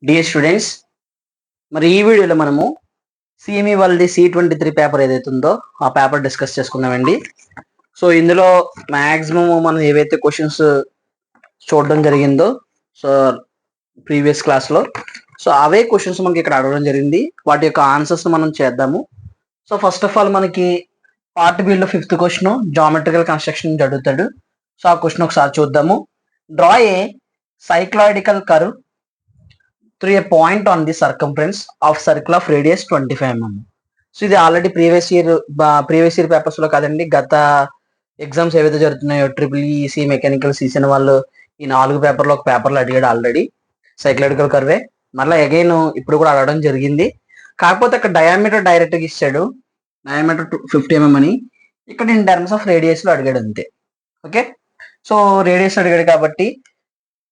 Dear students, మరి ఈ వీడియోలో మనము సిఎంఈ వాళ్ళది C23 పేపర్ ఏదైతే ఉందో ఆ పేపర్ డిస్కస్ చేసుకుందామండి. సో ఇందులో మ్యాక్సిమం మనం ఏవైతే క్వశ్చన్స్ చూడడం జరిగిందో సో ప్రీవియస్ క్లాస్లో సో అవే క్వశ్చన్స్ మనకి ఇక్కడ అడగడం జరిగింది. వాటి యొక్క ఆన్సర్స్ మనం చేద్దాము. సో ఫస్ట్ ఆఫ్ ఆల్ మనకి పార్ట్ బిలో 5th క్వశ్చన్ జామెట్రికల్ కన్స్ట్రక్షన్ అడుగుతాడు. సో ఆ క్వశ్చన్ ఒకసారి చూద్దాము. Draw a cycloidical curve through a point on the circumference of circle of radius 25 mm. So ఇది ఆల్రెడీ ప్రీవియస్ ఇయర్ పేపర్స్ లో కాదండి, గత ఎగ్జామ్స్ ఏవైతే జరుగుతున్నాయో ఈసీ మెకానికల్ సీసన్ వాళ్ళు ఈ 4 పేపర్లో ఒక పేపర్లో అడిగాడు ఆల్రెడీ సైక్లాయిడికల్ కర్వే. మళ్ళీ అగైన్ ఇప్పుడు కూడా అడగడం జరిగింది. కాకపోతే అక్కడ డయామీటర్ డైరెక్ట్గా ఇచ్చాడు, డయామీటర్ 50 mm అని. ఇక్కడ ఇన్ టర్మ్స్ ఆఫ్ రేడియస్ లో అడిగాడు అంతే. ఓకే, సో రేడియస్ అడిగాడు కాబట్టి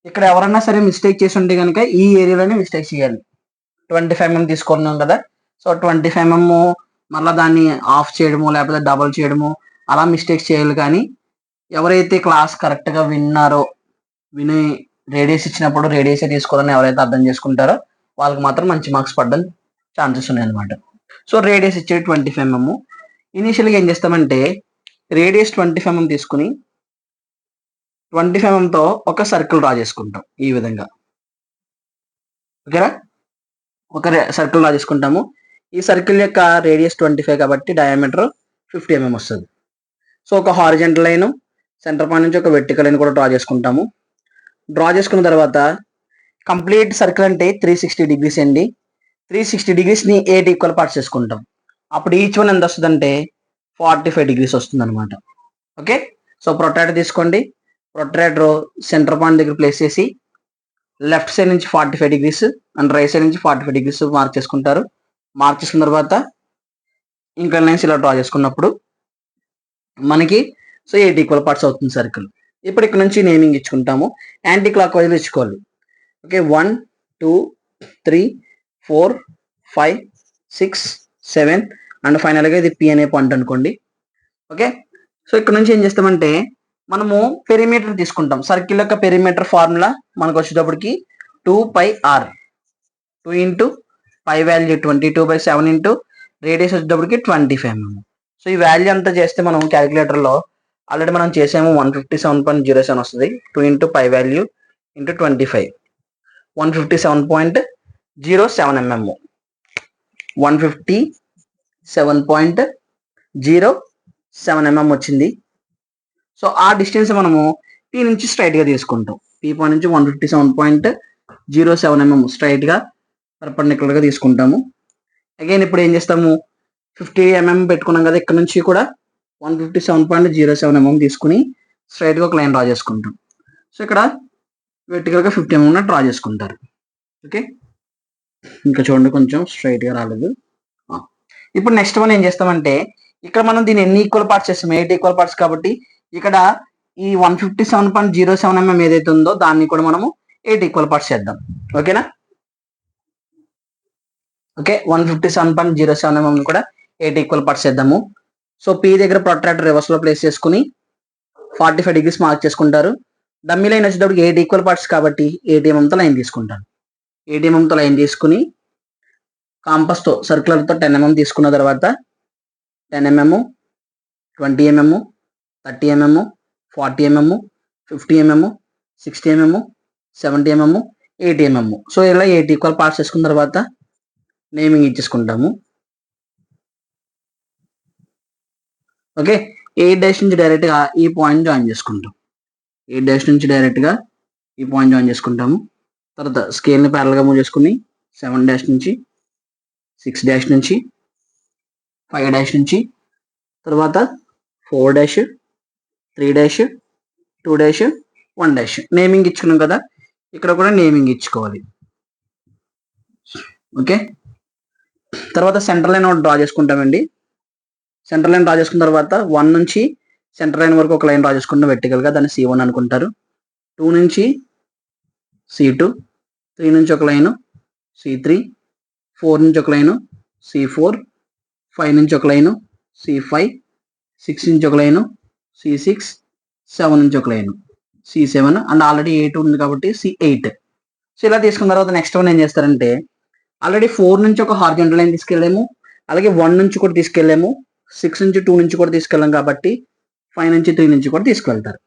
ఇక్కడ ఎవరన్నా సరే మిస్టేక్ చేసి ఉంటే కనుక ఈ ఏరియాలోనే మిస్టేక్ చేయాలి. 25 mm తీసుకున్నాం కదా, సో 25 mm మళ్ళీ దాన్ని ఆఫ్ చేయడము లేకపోతే డబల్ చేయడము అలా మిస్టేక్స్ చేయాలి. కానీ ఎవరైతే క్లాస్ కరెక్ట్గా విని రేడియస్ ఇచ్చినప్పుడు రేడియస్ తీసుకోవాలని ఎవరైతే అర్థం చేసుకుంటారో వాళ్ళకి మాత్రం మంచి మార్క్స్ పడడం ఛాన్సెస్ ఉన్నాయి అనమాట. సో రేడియస్ ఇచ్చేది 25 mm. ఇనీషియల్గా ఏం చేస్తామంటే రేడియస్ 25 mm తీసుకుని 25 mm తో ఒక సర్కిల్ డ్రా చేసుకుంటాం ఈ విధంగా. ఓకేనా, ఒక సర్కిల్ డ్రా చేసుకుంటాము. ఈ సర్కిల్ యొక్క రేడియస్ 25 కాబట్టి డయామీటర్ 50 mm వస్తుంది. సో ఒక హారిజెంటల్ లైన్ సెంటర్ పాయింట్ నుంచి ఒక వెర్టికల్ లైన్ కూడా డ్రా చేసుకుంటాము. డ్రా చేసుకున్న తర్వాత కంప్లీట్ సర్కిల్ అంటే 360 degrees అండి. 360 degreesని 8 ఈక్వల్ పార్ట్స్ చేసుకుంటాం. అప్పుడు ఈచ్ వన్ ఎంత వస్తుంది అంటే 45 degrees వస్తుంది అనమాట. ఓకే, సో ప్రొట్రాక్టర్ తీసుకోండి. ప్రొట్రాక్టర్ సెంటర్ పాయింట్ దగ్గర ప్లేస్ చేసి లెఫ్ట్ సైడ్ నుంచి 45 degrees అండ్ రైట్ సైడ్ నుంచి 45 degrees మార్క్ చేసుకుంటారు. మార్క్ చేసుకున్న తర్వాత ఇంకా లైన్స్ ఇలా డ్రా చేసుకున్నప్పుడు మనకి సో 8 ఈక్వల్ పార్ట్స్ అవుతుంది సర్కిల్. ఇప్పుడు ఇక్కడ నుంచి నేమింగ్ ఇచ్చుకుంటాము. యాంటీ క్లాక్ వైజ్ ఇచ్చుకోవాలి. ఓకే, 1 2 3 4 5 6 7 అండ్ ఫైనల్గా ఇది P అనే పాయింట్ అనుకోండి. ఓకే, సో ఇక్కడ నుంచి ఏం చేస్తామంటే మనము పెరిమీటర్ తీసుకుంటాం. సర్కిల్ యొక్క పెరిమీటర్ ఫార్ములా మనకు వచ్చేటప్పటికి 2πr 2 into pi value 22/7 into radius వచ్చేటప్పటికి 25 mm. సో ఈ వాల్యూ అంతా చేస్తే మనం క్యాలిక్యులేటర్లో ఆల్రెడీ మనం చేసాము 157.07 వస్తుంది. 2 into pi value into 25 157.07 mm 157.07 mm వచ్చింది. సో ఆ డిస్టెన్స్ మనము P నుంచి స్ట్రైట్గా తీసుకుంటాం. P పాయింట్ నుంచి 157.07 mm స్ట్రైట్గా పర్పెండిక్యులర్గా తీసుకుంటాము. అగైన్ ఇప్పుడు ఏం చేస్తాము 50 mm పెట్టుకున్నాం కదా, ఇక్కడ నుంచి కూడా 157.07 mm తీసుకుని స్ట్రైట్గా ఒక లైన్ డ్రా చేసుకుంటాం. సో ఇక్కడ వెర్టికల్గా 50 mm డ్రా చేసుకుంటారు. ఓకే, ఇంకా చూడండి కొంచెం స్ట్రైట్గా రాలేదు. ఇప్పుడు నెక్స్ట్ వన్ ఏం చేస్తామంటే ఇక్కడ మనం దీన్ని ఎన్ని ఈక్వల్ పార్ట్స్ చేస్తాం, 8 ఈక్వల్ పార్ట్స్ కాబట్టి ఇక్కడ ఈ 157.07 mm ఏదైతే ఉందో దాన్ని కూడా మనము 8 ఈక్వల్ పార్ట్స్ చేద్దాం. ఓకేనా, ఓకే 157.07 mm కూడా 8 ఈక్వల్ పార్ట్స్ చేద్దాము. సో P దగ్గర ప్రొట్రాక్టర్ రివర్స్ లో ప్లేస్ చేసుకుని 45 degrees మార్క్ చేసుకుంటారు. డమ్మీ లైన్ వచ్చేటప్పుడు 8 ఈక్వల్ పార్ట్స్ కాబట్టి 8 mm తో లైన్ తీసుకుంటాను. 8 mm తో లైన్ తీసుకుని కాంపస్ తో సర్క్యులర్ తో 10 mm తీసుకున్న తర్వాత 10 mm 20 mm 30 mm 40 mm 50 mm 60 mm 70 mm 80 mm. So ఇలా 8 ఈక్వల్ పార్ట్స్ చేసుకున్న తర్వాత నేమింగ్ ఇచ్చేసుకుంటాము. ఓకే, 8' నుంచి డైరెక్ట్గా ఈ పాయింట్ జాయిన్ చేసుకుంటాం. 8' నుంచి డైరెక్ట్గా ఈ పాయింట్ జాయిన్ చేసుకుంటాము. తర్వాత స్కేల్ని ప్యారల్గా మూవ్ చేసుకుని 7' నుంచి 6' నుంచి 5' నుంచి తర్వాత 4' 3' 2' 1' నేమింగ్ ఇచ్చుకున్నాం కదా, ఇక్కడ కూడా నేమింగ్ ఇచ్చుకోవాలి. ఓకే, తర్వాత సెంటర్ లైన్ డ్రా చేసుకుంటామండి. సెంటర్ లైన్ డ్రా చేసుకున్న తర్వాత 1 నుంచి సెంటర్ లైన్ వరకు ఒక లైన్ డ్రా చేసుకుంటాం వెర్టికల్గా, దాన్ని C1 అనుకుంటారు. 2 నుంచి C2 3 నుంచి ఒక లైను C3 4 నుంచి ఒక లైను C4 5 నుంచి ఒక లైను C5 6 నుంచి ఒక లైను C6 7 నుంచి ఒక లైను C7 అండ్ ఆల్రెడీ 8 ఉంది కాబట్టి C8 సో ఇలా తీసుకున్న తర్వాత నెక్స్ట్ వన్ ఏం చేస్తారంటే ఆల్రెడీ 4 నుంచి ఒక హార్జెంటల్ లైన్ తీసుకెళ్ళాము, అలాగే 1 నుంచి కూడా తీసుకెళ్ళాము, 6 నుంచి 2 నుంచి కూడా తీసుకెళ్ళాం కాబట్టి 5 నుంచి 3 నుంచి కూడా తీసుకెళ్తారు.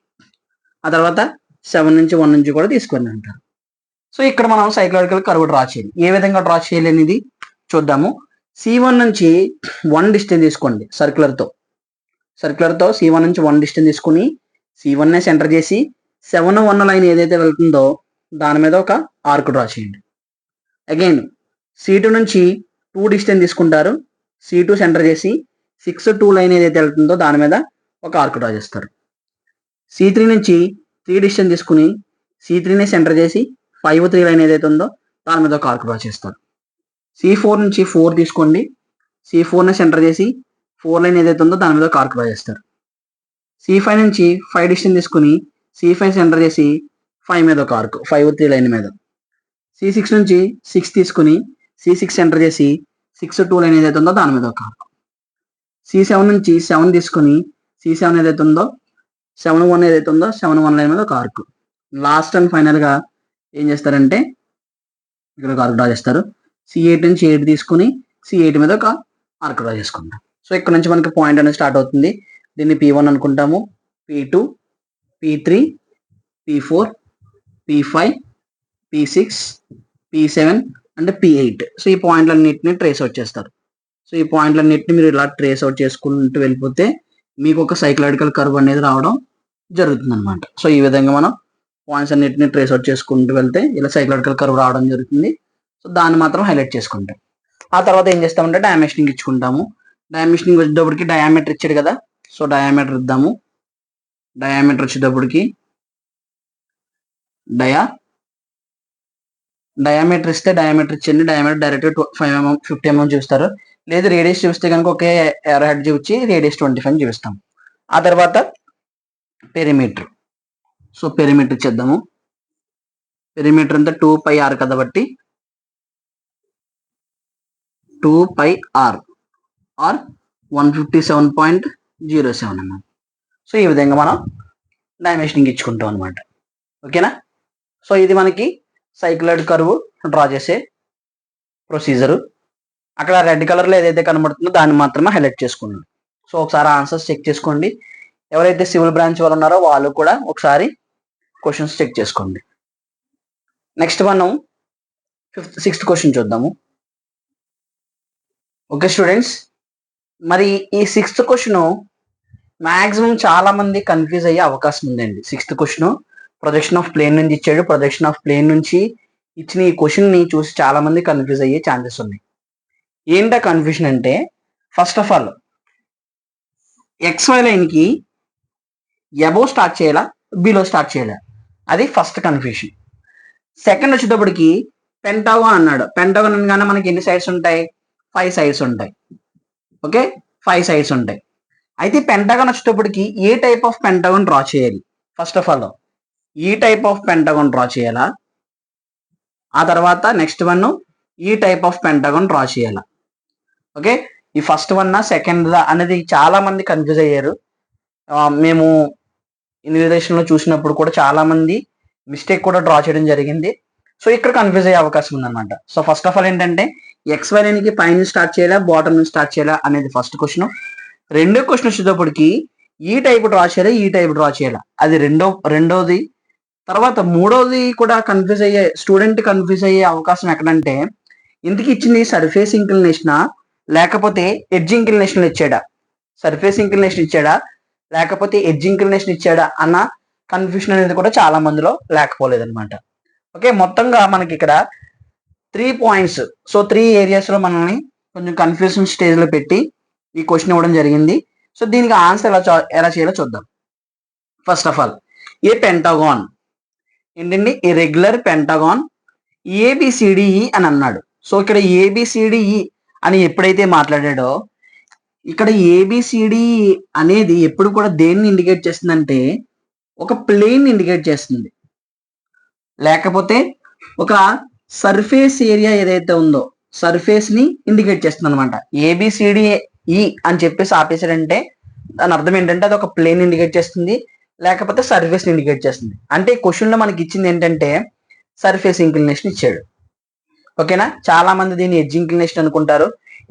ఆ తర్వాత 7 నుంచి 1 నుంచి కూడా తీసుకెళ్ళి అంటారు. సో ఇక్కడ మనం సైక్లాయిడికల్ కర్వ్ డ్రా చేయాలి. ఏ విధంగా డ్రా చేయాలి అనేది చూద్దాము. C1 నుంచి 1 డిస్టెన్స్ తీసుకోండి సర్క్యులర్తో C1 నుంచి 1 డిస్టెన్స్ తీసుకుని C1 సెంటర్ చేసి 7 1 లైన్ ఏదైతే వెళ్తుందో దాని మీద ఒక ఆర్క్ డ్రా చేయండి. అగైన్ C2 నుంచి 2 డిస్టెన్స్ తీసుకుంటారు, C2 సెంటర్ చేసి 6 2 లైన్ ఏదైతే వెళ్తుందో దాని మీద ఒక ఆర్క్ డ్రా చేస్తారు. C3 నుంచి 3 డిస్టెన్స్ తీసుకుని C3 సెంటర్ చేసి 5 3 లైన్ ఏదైతే ఉందో దాని మీద ఒక ఆర్క్ డ్రా చేస్తారు. C4 నుంచి 4 తీసుకోండి, C4 సెంటర్ చేసి 4 లైన్ ఏదైతే ఉందో దాని మీద ఒక ఆర్క్ డ్రా చేస్తారు. C5 నుంచి 5 డిస్టెన్స్ తీసుకుని C5 సెంటర్ చేసి 5 మీద ఒక ఆర్క్ 5 3 లైన్ మీద. C6 నుంచి 6 తీసుకుని C6 సెంటర్ చేసి 6 2 లైన్ ఏదైతే ఉందో దాని మీద ఒక ఆర్క్. C7 నుంచి 7 తీసుకుని C7 ఏదైతే ఉందో 7 1 ఏదైతే ఉందో 7 1 లైన్ మీద ఒక ఆర్క్. లాస్ట్ అండ్ ఫైనల్గా ఏం చేస్తారంటే ఇక్కడ ఒక ఆర్క్ డ్రా చేస్తారు. C8 నుంచి 8 తీసుకుని C8 మీద ఒక ఆర్క్ డ్రా చేసుకుంటాం. సో ఇక్కడ నుంచి మనకి పాయింట్ అనేది స్టార్ట్ అవుతుంది. దీన్ని P1 అనుకుంటాము, P2, P3, P4, P5, P6, P7 అంటే P8. సో ఈ పాయింట్లన్నింటినీ ట్రేస్ అవుట్ చేస్తారు. సో ఈ పాయింట్లన్నింటినీ మీరు ఇలా ట్రేస్ అవుట్ చేసుకుంటూ వెళ్ళిపోతే మీకు ఒక సైక్లాయిడికల్ కర్వ్ అనేది రావడం జరుగుతుంది అనమాట. సో ఈ విధంగా మనం పాయింట్స్ అన్నిటిని ట్రేస్ అవుట్ చేసుకుంటూ వెళ్తే ఇలా సైక్లాయిడికల్ కర్వ్ రావడం జరుగుతుంది. సో దాన్ని మాత్రం హైలైట్ చేసుకుంటాం. ఆ తర్వాత ఏం చేస్తామంటే డయామెన్షనింగ్ ఇచ్చుకుంటాము. డయామెన్షనింగ్ వచ్చేటప్పటికి డయామీటర్ ఇచ్చాడు కదా, సో డయామీటర్ ఇద్దాము. డయామీటర్ వచ్చేటప్పటికి డయామీటర్ ఇస్తే డయామీటర్ ఇచ్చండి. డయామీటర్ డైరెక్ట్ 5 mm 50 mm చూస్తారు. లేదు రేడియస్ చూస్తే కనుక ఒకే ఎర్ హెడ్ చూపించి రేడియస్ 25 చూపిస్తాం. ఆ తర్వాత పెరిమీటర్. సో పెరిమీటర్ ఇచ్చేద్దాము. పెరిమీటర్ అంతా 2πr కాబట్టి 2πr ఆర్ 157.07 అన్నమాట. సో ఈ విధంగా మనం డైమెన్షనింగ్ ఇచ్చుకుంటాం అనమాట. ఓకేనా. సో ఇది మనకి సైక్లాయిడ్ కర్వ్ డ్రా చేసే ప్రొసీజరు. అక్కడ రెడ్ కలర్లో ఏదైతే కనబడుతుందో దాన్ని మాత్రమే హైలైట్ చేసుకున్నాం. సో ఒకసారి ఆన్సర్స్ చెక్ చేసుకోండి. ఎవరైతే సివిల్ బ్రాంచ్ వాళ్ళు ఉన్నారో వాళ్ళు కూడా ఒకసారి క్వశ్చన్స్ చెక్ చేసుకోండి. నెక్స్ట్ మనం 6th క్వశ్చన్ చూద్దాము. ఓకే స్టూడెంట్స్, మరి ఈ 6th క్వశ్చన్ మ్యాక్సిమం చాలా మంది కన్ఫ్యూజ్ అయ్యే అవకాశం ఉందండి. 6th question projection of plane నుంచి ఇచ్చాడు. ప్రొజెక్షన్ ఆఫ్ ప్లేన్ నుంచి ఇచ్చిన ఈ క్వశ్చన్ ని చూసి చాలా మంది కన్ఫ్యూజ్ అయ్యే ఛాన్సెస్ ఉన్నాయి. ఏంటా కన్ఫ్యూజన్ అంటే, first of all XY line కి అబోవ్ స్టార్ట్ చేయాలా బిలో స్టార్ట్ చేయాలా, అది ఫస్ట్ కన్ఫ్యూజన్. సెకండ్ వచ్చేటప్పటికి పెంటాగాన్ అన్నాడు. పెంటాగాన్ అనగానే మనకి ఎన్ని సైడ్స్ ఉంటాయి? 5 సైడ్స్ ఉంటాయి. ఓకే, 5 సైడ్స్ ఉంటాయి. అయితే పెంటాగాన్ వచ్చేటప్పటికి ఏ టైప్ ఆఫ్ పెంటాగాన్ డ్రా చేయాలి? ఫస్ట్ ఆఫ్ ఆల్ ఈ టైప్ ఆఫ్ పెంటాగాన్ డ్రా చేయాలా, ఆ తర్వాత నెక్స్ట్ వన్ ఈ టైప్ ఆఫ్ పెంటాగాన్ డ్రా చేయాలా? ఓకే, ఈ ఫస్ట్ వన్ సెకండ్ అనేది చాలా మంది కన్ఫ్యూజ్ అయ్యారు. మేము ఇన్విటేషన్లో చూసినప్పుడు కూడా చాలా మంది మిస్టేక్ కూడా డ్రా చేయడం జరిగింది. సో ఇక్కడ కన్ఫ్యూజ్ అయ్యే అవకాశం ఉందన్నమాట. సో ఫస్ట్ ఆఫ్ ఆల్ ఏంటంటే XY లైన్కి పైన స్టార్ట్ చేయాలా బాటమ్ నుంచి స్టార్ట్ చేయాలా అనేది ఫస్ట్ క్వశ్చన్. రెండో క్వశ్చన్ వచ్చేటప్పటికి ఈ టైప్ డ్రా చేయాలా ఈ టైప్ డ్రా చేయాలా, అది రెండోది. తర్వాత మూడోది కూడా స్టూడెంట్ కన్ఫ్యూజ్ అయ్యే అవకాశం ఎక్కడంటే, ఇంతకు ఇచ్చింది సర్ఫేస్ ఇంక్లినేషనా లేకపోతే ఎడ్జ్ ఇంక్లినేషన్ ఇచ్చాడా, సర్ఫేస్ ఇంక్లినేషన్ ఇచ్చాడా లేకపోతే ఎడ్జ్ ఇంక్లినేషన్ ఇచ్చాడా అన్న కన్ఫ్యూషన్ అనేది కూడా చాలా మందిలో లేకపోలేదు అనమాట. ఓకే, మొత్తంగా మనకి ఇక్కడ 3 పాయింట్స్, సో 3 ఏరియాస్లో మనల్ని కొంచెం కన్ఫ్యూజన్ స్టేజ్లో పెట్టి ఈ క్వశ్చన్ ఇవ్వడం జరిగింది. సో దీనికి ఆన్సర్ ఎలా చేయాలో చూద్దాం. ఫస్ట్ ఆఫ్ ఆల్ ఏ పెంటాగాన్ ఏంటండి, ఈ రెగ్యులర్ పెంటాగాన్ ABCDE అని అన్నాడు. సో ఇక్కడ ABCDE అని ఎప్పుడైతే మాట్లాడాడో, ఇక్కడ ABCDE అనేది ఎప్పుడు కూడా దేన్ని ఇండికేట్ చేస్తుందంటే ఒక ప్లేన్ ఇండికేట్ చేస్తుంది, లేకపోతే ఒక సర్ఫేస్ ఏరియా ఏదైతే ఉందో సర్ఫేస్ ని ఇండికేట్ చేస్తుంది అనమాట. ABCDE అని చెప్పేసి ఆపేసాడంటే దాని అర్థం ఏంటంటే అది ఒక ప్లేన్ ఇండికేట్ చేస్తుంది, లేకపోతే సర్ఫేస్ ని ఇండికేట్ చేస్తుంది. అంటే క్వశ్చన్ లో మనకి ఇచ్చింది ఏంటంటే సర్ఫేస్ ఇంక్లినేషన్ ఇచ్చాడు. ఓకేనా, చాలా మంది దీన్ని ఎడ్జ్ ఇంక్లినేషన్ అనుకుంటారు.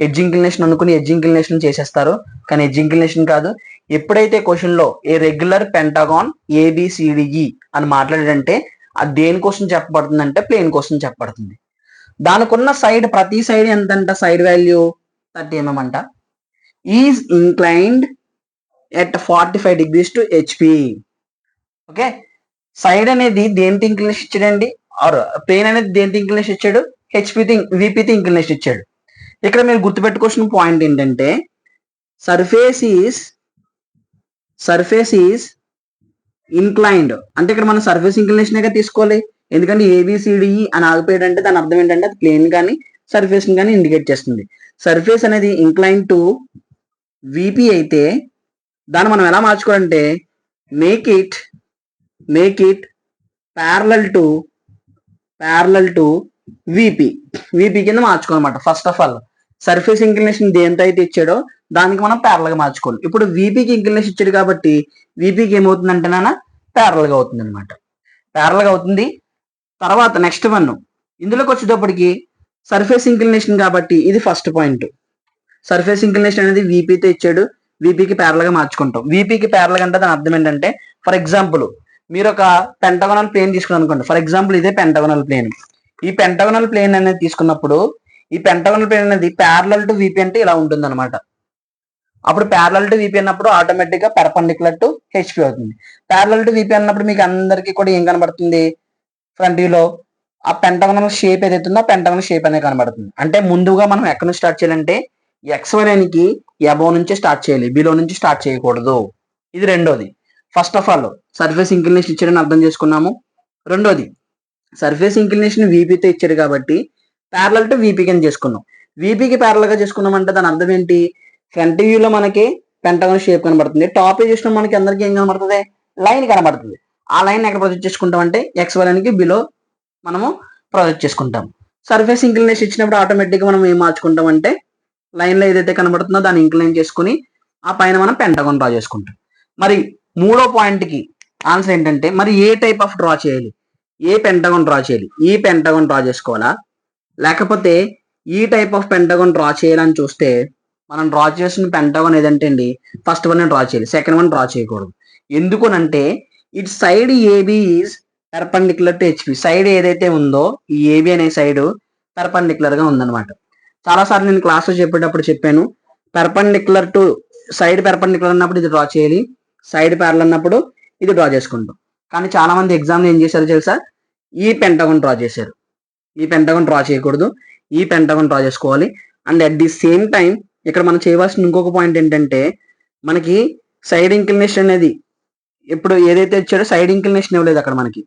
ఎడ్జ్ ఇంక్లినేషన్ అనుకుని ఎడ్జ్ ఇంక్లినేషన్ చేసేస్తారు, కానీ ఎడ్జ్ ఇంక్లినేషన్ కాదు. ఎప్పుడైతే క్వశ్చన్ లో ఏ రెగ్యులర్ పెంటగాన్ ఏబిసిడిఈ అని మాట్లాడాడంటే అది దేని కోసం చెప్పబడుతుంది అంటే ప్లేన్ కోసం చెప్పబడుతుంది. దానికి ఉన్న సైడ్ ప్రతి సైడ్ ఎంతంట, సైడ్ వాల్యూ 30 mm అంట. Is inclined at 45 degrees to HP. Okay, side అనేది దేనికి ఇంక్లినేషన్ ఇచ్చాడండి, ఆర్ ప్లేన్ అనేది దేనికి ఇంక్లినేషన్ ఇచ్చాడు, విపితో ఇంక్లినేషన్ ఇచ్చాడు. ఇక్కడ మీరు గుర్తుపెట్టుకోవాల్సిన పాయింట్ ఏంటంటే సర్ఫేస్ ఈజ్ ఇంక్లైన్డ్ అంటే ఇక్కడ మనం సర్ఫేస్ ఇంక్లినేషన్ గా తీసుకోవాలి. ఎందుకంటే ఏబిసిడిఈ అని ఆగిపోయాడు అంటే దాని అర్థం ఏంటంటే అది ప్లేన్ కానీ సర్ఫేస్ కానీ ఇండికేట్ చేస్తుంది. సర్ఫేస్ అనేది ఇంక్లైన్ టు విపి అయితే దాన్ని మనం ఎలా మార్చుకోవాలంటే make it parallel to VP కింద మార్చుకోవాలన్నమాట. First of all surface inclination దేంతో అయితే ఇచ్చాడో దానికి మనం ప్యారల్ గా మార్చుకోవాలి. ఇప్పుడు విపికి ఇంక్లినేషన్ ఇచ్చాడు కాబట్టి విపికి ఏమవుతుందంటే నాన్న ప్యారల్ గా అవుతుంది అనమాట, ప్యారల్ గా అవుతుంది. తర్వాత నెక్స్ట్ వన్ ఇందులోకి వచ్చేటప్పటికి సర్ఫేస్ ఇంక్లినేషన్ కాబట్టి ఇది ఫస్ట్ పాయింట్. సర్ఫేస్ ఇంక్లినేషన్ అనేది విపితో ఇచ్చాడు, విపికి ప్యారల్ గా మార్చుకుంటాం. విపికి ప్యారల్ అంటే దాని అర్థం ఏంటంటే ఫర్ ఎగ్జాంపుల్ మీరు ఒక పెంటగోనల్ ప్లేన్ తీసుకుని అనుకోండి. ఫర్ ఎగ్జాంపుల్ ఇదే పెంటగోనల్ ప్లేన్. ఈ పెంటగోనల్ ప్లేన్ అనేది తీసుకున్నప్పుడు ఈ పెంటగోనల్ ప్లేన్ అనేది ప్యారలల్ టు విపి అంటే ఇలా ఉంటుంది అనమాట. అప్పుడు ప్యారలల్ టు విపి అన్నప్పుడు ఆటోమేటిక్ గా పెర్పెండిక్యులర్ టు హెచ్పి అవుతుంది. ప్యారలల్ టు విపి అన్నప్పుడు మీకు అందరికీ కూడా ఏం కనబడుతుంది, ఫ్రంట్ వ్యూలో ఆ పెంటగోనల్ షేప్ ఏదైతుందో ఆ పెంటగోనల్ షేప్ అనేది కనబడుతుంది. అంటే ముందుగా మనం ఎక్కడి నుంచి స్టార్ట్ చేయాలంటే XY లైన్కి అబోవ్ నుంచి స్టార్ట్ చేయాలి, బిలో నుంచి స్టార్ట్ చేయకూడదు. ఇది రెండోది. First of all surface inclination ఇచ్చాడని అర్థం చేసుకున్నాము. రెండోది సర్ఫేస్ ఇంక్లినేషన్ విపితో ఇచ్చాడు కాబట్టి ప్యారలల్ టు విపి కింద చేసుకున్నాం. విపికి ప్యారల్ గా చేసుకున్నాం అంటే దాని అర్థం ఏంటి, ఫ్రంట్ వ్యూలో మనకి పెంటగోనల్ షేప్ కనబడుతుంది, టాప్ చేసిన మనకి అందరికి ఏం కనబడుతుంది, లైన్ కనబడుతుంది. ఆ లైన్ ఎక్కడ ప్రొజెక్ట్ చేసుకుంటాం అంటే XY లైన్కి బిలో మనము ప్రొజెక్ట్ చేసుకుంటాం. సర్ఫేస్ ఇంక్లినేషన్ ఇచ్చినప్పుడు ఆటోమేటిక్ గా మనం ఏం మార్చుకుంటాం అంటే లైన్ లో ఏదైతే కనబడుతుందో దాన్ని ఇంక్లైన్ చేసుకుని ఆ పైన మనం పెంటగాన్ డ్రా చేసుకుంటాం. మరి మూడో పాయింట్ కి ఆన్సర్ ఏంటంటే మరి ఏ టైప్ ఆఫ్ డ్రా చేయాలి, ఏ పెంటగాన్ డ్రా చేయాలి, ఈ పెంటగాన్ డ్రా చేసుకోవాలా లేకపోతే ఈ టైప్ ఆఫ్ పెంటగాన్ డ్రా చేయాలని చూస్తే మనం డ్రా చేసిన పెంటగాన్ ఏదంటే అండి ఫస్ట్ వన్ డ్రా చేయాలి, సెకండ్ వన్ డ్రా చేయకూడదు. ఎందుకనంటే it side AB is perpendicular to HP. Side ఏదైతే ఉందో ఈ ఏబి అనే సైడ్ పెర్పెండిక్యులర్ గా ఉందన్నమాట. చాలాసార్లు నేను క్లాస్లో చెప్పేటప్పుడు చెప్పాను, పెర్పెండిక్యులర్ టు సైడ్ పెర్పెండిక్యులర్ అన్నప్పుడు ఇది డ్రా చేయాలి, సైడ్ ప్యారల్ అన్నప్పుడు ఇది డ్రా చేసుకుంటాం. కానీ చాలా మంది ఎగ్జామ్ ఏం చేశారు తెలుసా, ఈ పెంటగాన్ డ్రా చేశారు. ఈ పెంటగాన్ డ్రా చేయకూడదు, ఈ పెంటగాన్ డ్రా చేసుకోవాలి. And at the same time ఇక్కడ మనం చేయవలసిన ఇంకొక పాయింట్ ఏంటంటే మనకి సైడ్ ఇంక్లినేషన్ అనేది ఇప్పుడు ఏదైతే ఇచ్చాడో సైడ్ ఇంక్లినేషన్ ఇవ్వలేదు, అక్కడ మనకి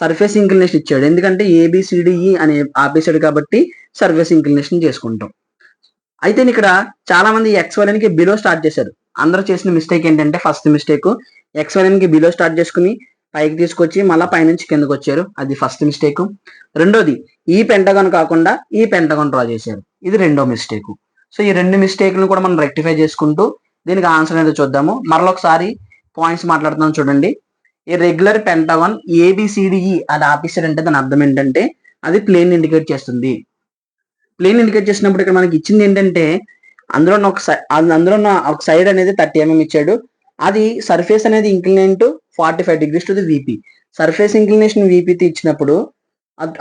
సర్ఫేస్ ఇంక్లినేషన్ ఇచ్చాడు. ఎందుకంటే ఏబిసిడిఈ అని ఆపేసాడు కాబట్టి సర్ఫేస్ ఇంక్లినేషన్ చేసుకుంటాం. అయితే ఇక్కడ చాలా మంది XY లైన్కి బిలో స్టార్ట్ చేశారు. అందరూ చేసిన మిస్టేక్ ఏంటంటే ఫస్ట్ మిస్టేక్ XY లైన్కి బిలో స్టార్ట్ చేసుకుని పైకి తీసుకొచ్చి మళ్ళీ పైనుంచి కిందకు వచ్చారు, అది ఫస్ట్ మిస్టేక్. రెండోది ఈ పెంటగాన్ కాకుండా ఈ పెంటగాన్ డ్రా చేశారు, ఇది రెండో మిస్టేక్. సో ఈ రెండు మిస్టేక్లను కూడా మనం రెక్టిఫై చేసుకుంటూ దీనికి ఆన్సర్ అనేది చూద్దాము. మరొకసారి పాయింట్స్ మాట్లాడుతున్నాం చూడండి. ఈ రెగ్యులర్ పెంటగాన్ ఏబిసిడిఈ అది ఆపేసాడంటే దాని అర్థం ఏంటంటే అది ప్లేన్ ఇండికేట్ చేస్తుంది. ప్లేన్ ఇండికేట్ చేసినప్పుడు ఇక్కడ మనకి ఇచ్చింది ఏంటంటే అందులో ఒక సైడ్ అనేది 30 mm ఇచ్చాడు. అది సర్ఫేస్ అనేది inclination to 45 degrees to the VP. Surface inclination విపితో ఇచ్చినప్పుడు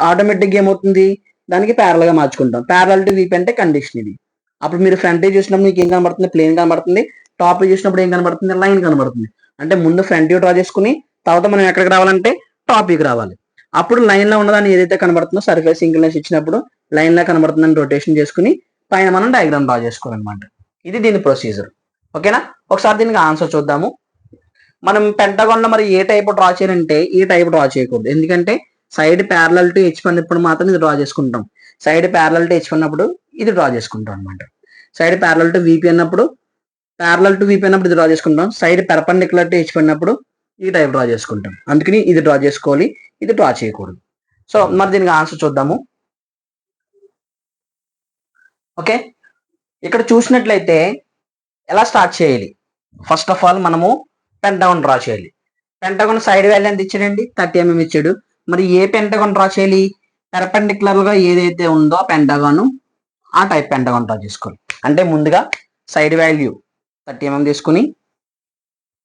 ఆటోమేటిక్గా ఏమవుతుంది, దానికి ప్యారల్ గా మార్చుకుంటాం. ప్యారల్ టు విపి అంటే కండిషన్ ఇది. అప్పుడు మీరు ఫ్రంట్ చూసినప్పుడు మీకు ఏం కనబడుతుంది, ప్లేన్ కనబడుతుంది. టాప్ చూసినప్పుడు ఏం కనబడుతుంది, లైన్ కనబడుతుంది. అంటే ముందు ఫ్రంట్ వ్యూ డ్రా చేసుకుని తర్వాత మనం ఎక్కడికి రావాలంటే టాపిక్ రావాలి. అప్పుడు లైన్ లో ఉన్నదాన్ని ఏదైతే కనబడుతుందో సర్ఫేస్ ఇంక్లినేషన్ ఇచ్చినప్పుడు లైన్ లా కనబడుతుందని రొటేషన్ చేసుకుని పైన మనం డయాగ్రామ్ డ్రా చేసుకోవాలన్నమాట. ఇది దీని ప్రొసీజర్. ఓకేనా, ఒకసారి దీనికి ఆన్సర్ చూద్దాము. మనం పెంటగాన్ లో మరి ఏ టైప్ డ్రా చేయాలంటే ఈ టైప్ డ్రా చేయకూడదు. ఎందుకంటే సైడ్ ప్యారలల్ టు హెచ్ అన్నప్పుడు మాత్రం ఇది డ్రా చేసుకుంటాం, సైడ్ ప్యారలల్ టు హెచ్ అన్నప్పుడు ఇది డ్రా చేసుకుంటాం అనమాట. సైడ్ ప్యారలల్ టు విపి అన్నప్పుడు ఇది డ్రా చేసుకుంటాం, సైడ్ పెర్పెండిక్యులర్ టు హెచ్ అన్నప్పుడు ఈ టైప్ డ్రా చేసుకుంటాం. అందుకని ఇది డ్రా చేసుకోవాలి, ఇది డ్రా చేయకూడదు. సో మరి దీనికి ఆన్సర్ చూద్దాము. ఓకే, ఇక్కడ చూసినట్లయితే ఎలా స్టార్ట్ చేయాలి, ఫస్ట్ ఆఫ్ ఆల్ మనము పెంటగాన్ డ్రా చేయాలి. పెంటగాన్ సైడ్ వాల్యూ ఎంత ఇచ్చాడండి, 30 mm ఇచ్చాడు. మరి ఏ పెంటగాన్ డ్రా చేయాలి? పెర్పెండిక్యులర్ గా ఏదైతే ఉందో ఆ పెంటగాను ఆ టైప్ పెంటగాన్ డ్రా చేసుకోవాలి. అంటే ముందుగా సైడ్ వాల్యూ 30 mm తీసుకుని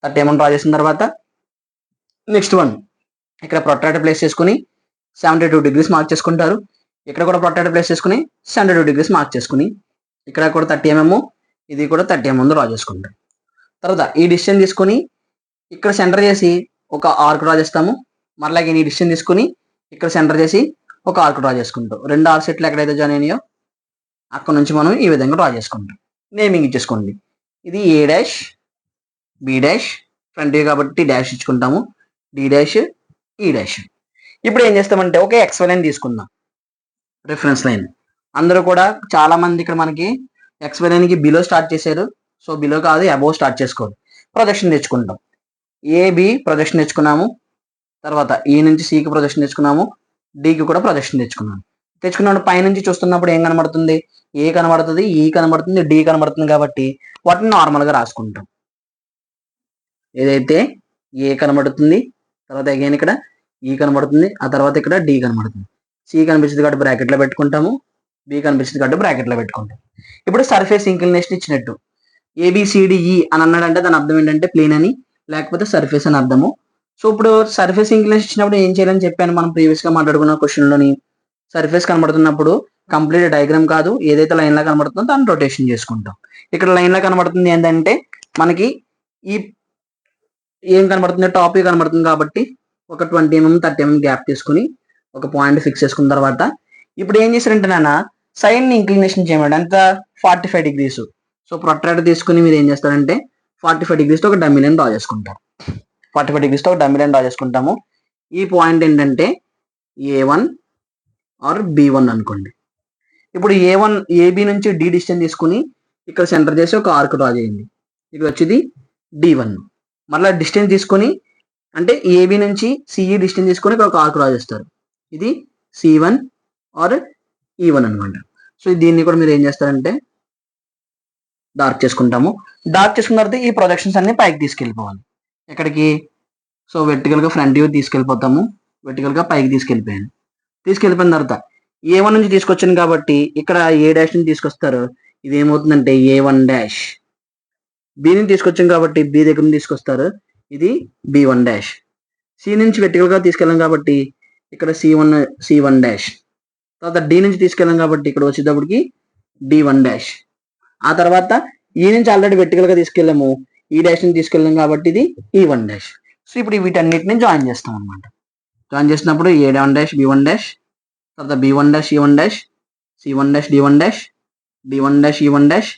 30 mm డ్రా చేసిన తర్వాత నెక్స్ట్ వన్ ఇక్కడ ప్రొట్రాక్టర్ ప్లేస్ చేసుకుని 72 degrees మార్క్ చేసుకుంటారు. ఇక్కడ కూడా ప్రొట్రాక్టర్ ప్లేస్ చేసుకుని 72 degrees మార్క్ చేసుకుని ఇక్కడ కూడా 30 mm, ఇది కూడా 30 mm డ్రా చేసుకుంటాం. తర్వాత ఈ డిస్టెన్స్ తీసుకుని ఇక్కడ సెంటర్ చేసి ఒక ఆర్క్ డ్రా చేస్తాము. మరలా ఈ డిస్టెన్స్ తీసుకుని ఇక్కడ సెంటర్ చేసి ఒక ఆర్క్ డ్రా చేసుకుంటాం. రెండు ఆర్క్ సెట్లు ఎక్కడైతే జాయిన్ అయినాయో అక్కడ నుంచి మనం ఈ విధంగా డ్రా చేసుకుంటాం. నేమింగ్ ఇచ్చేసుకోండి. ఇది A dash, B dash, front view కాబట్టి డాష్ ఇచ్చుకుంటాము, డి డాష్, ఈ డాష్. ఇప్పుడు ఏం చేస్తామంటే ఒక ఎక్స్ లైన్ తీసుకుందాం, రిఫరెన్స్ లైన్. అందరూ కూడా చాలా మంది ఇక్కడ మనకి ఎక్స్ లైన్ కి బిలో స్టార్ట్ చేశారు. సో బిలో కాదు, అబోవ్ స్టార్ట్ చేసుకోవాలి. ప్రొజెక్షన్ తెచ్చుకుంటాం. ఏబి ప్రొజెక్షన్ తెచ్చుకున్నాము, తర్వాత ఈ నుంచి సికి ప్రొజెక్షన్ తెచ్చుకున్నాము, డికి కూడా ప్రొజెక్షన్ తెచ్చుకున్నాము. తెచ్చుకున్నప్పుడు పైనుంచి చూస్తున్నప్పుడు ఏం కనబడుతుంది? ఏ కనబడుతుంది, ఈ కనబడుతుంది, డి కనబడుతుంది. కాబట్టి వాటిని నార్మల్ గా రాసుకుంటాం. ఏదైతే ఏ కనబడుతుంది, తర్వాత అగైన్ ఇక్కడ ఈ కనబడుతుంది, ఆ తర్వాత ఇక్కడ డి కనబడుతుంది. సి కనిపించింది కాబట్టి బ్రాకెట్ లో పెట్టుకుంటాము, బి కనిపించింది కాబట్టి బ్రాకెట్ లో పెట్టుకుంటాం. ఇప్పుడు సర్ఫేస్ ఇంక్లినేషన్ ఇచ్చినట్టు ఏబిసిడిఈ అని అన్నాడంటే దాని అర్థం ఏంటంటే ప్లేన్ అని, లేకపోతే సర్ఫేస్ అని అర్థము. సో ఇప్పుడు సర్ఫేస్ ఇంక్లినేషన్ ఇచ్చినప్పుడు ఏం చేయాలని చెప్పాను మనం ప్రీవియస్ గా మాట్లాడుకున్న క్వశ్చన్ లోని. సర్ఫేస్ కనబడుతున్నప్పుడు కంప్లీట్ డయాగ్రామ్ కాదు, ఏదైతే లైన్ లా కనబడుతుందో దాన్ని రొటేషన్ చేసుకుంటాం. ఇక్కడ లైన్ లా కనబడుతుంది ఏంటంటే మనకి ఈ ఏం కనబడుతుంది, టాప్ కనబడుతుంది కాబట్టి ఒక 20 mm 30 mm గ్యాప్ తీసుకుని ఒక పాయింట్ ఫిక్స్ చేసుకున్న తర్వాత ఇప్పుడు ఏం చేశారంటే నాన్న సైన్ ఇంక్లినేషన్ చేయమండి. అంత 45 degrees. సో ప్రొట్రాక్టర్ తీసుకుని మీరు ఏం చేస్తారంటే 45 degrees తో ఒక డమ్మీ లైన్ డ్రా చేసుకుంటారు. 45 degrees తో ఒక డమ్మీ లైన్ డ్రా చేసుకుంటాము. ఈ పాయింట్ ఏంటంటే A1 ఆర్ B1 అనుకోండి. ఇప్పుడు A1 AB నుంచి డి డిస్టెన్స్ తీసుకుని ఇక్కడ సెంటర్ చేసి ఒక ఆర్క్ డ్రా చేయండి. ఇక్కడ వచ్చేది D1. మళ్ళీ డిస్టెన్స్ తీసుకొని అంటే ఏబి నుంచి సిఈ డిస్టెన్స్ తీసుకొని ఇక్కడ ఒక ఆర్క్ డ్రా చేస్తారు. ఇది C1 ఆర్ E1 అనమాట. సో దీన్ని కూడా మీరు ఏం చేస్తారంటే డార్క్ చేసుకుంటాము. డార్క్ చేసుకున్న తర్వాత ఈ ప్రొజెక్షన్స్ అన్ని పైకి తీసుకెళ్ళిపోవాలి. ఎక్కడికి? సో వెర్టికల్ గా ఫ్రంట్ వ్యూ తీసుకెళ్ళిపోతాము, వెర్టికల్ గా పైకి తీసుకెళ్ళిపోయాను. తీసుకెళ్ళిపోయిన తర్వాత A1 నుంచి తీసుకొచ్చాను కాబట్టి ఇక్కడ ఏ డాష్ నుంచి తీసుకొస్తారు. ఇది ఏమవుతుందంటే A1 డాష్. బి నుంచి తీసుకొచ్చాం కాబట్టి బి దగ్గర నుంచి తీసుకొస్తారు, ఇది B1 డాష్. సి నుంచి వెర్టికల్ గా తీసుకెళ్ళాం కాబట్టి ఇక్కడ C1 డాష్. తర్వాత డి నుంచి తీసుకెళ్ళాం కాబట్టి ఇక్కడ వచ్చేటప్పటికి D1 డాష్. ఆ తర్వాత ఈ నుంచి ఆల్రెడీ వెర్టికల్ గా తీసుకెళ్ళాము, ఈ డాష్ నుంచి తీసుకెళ్ళాం కాబట్టి ఇది E1 డాష్. సో ఇప్పుడు వీటన్నిటిని జాయిన్ చేస్తాం అనమాట. జాయిన్ చేసినప్పుడు A1 డాష్ B1 డాష్, తర్వాత B1 dash E1 dash, C1 dash D1 dash, D1 dash E1 dash,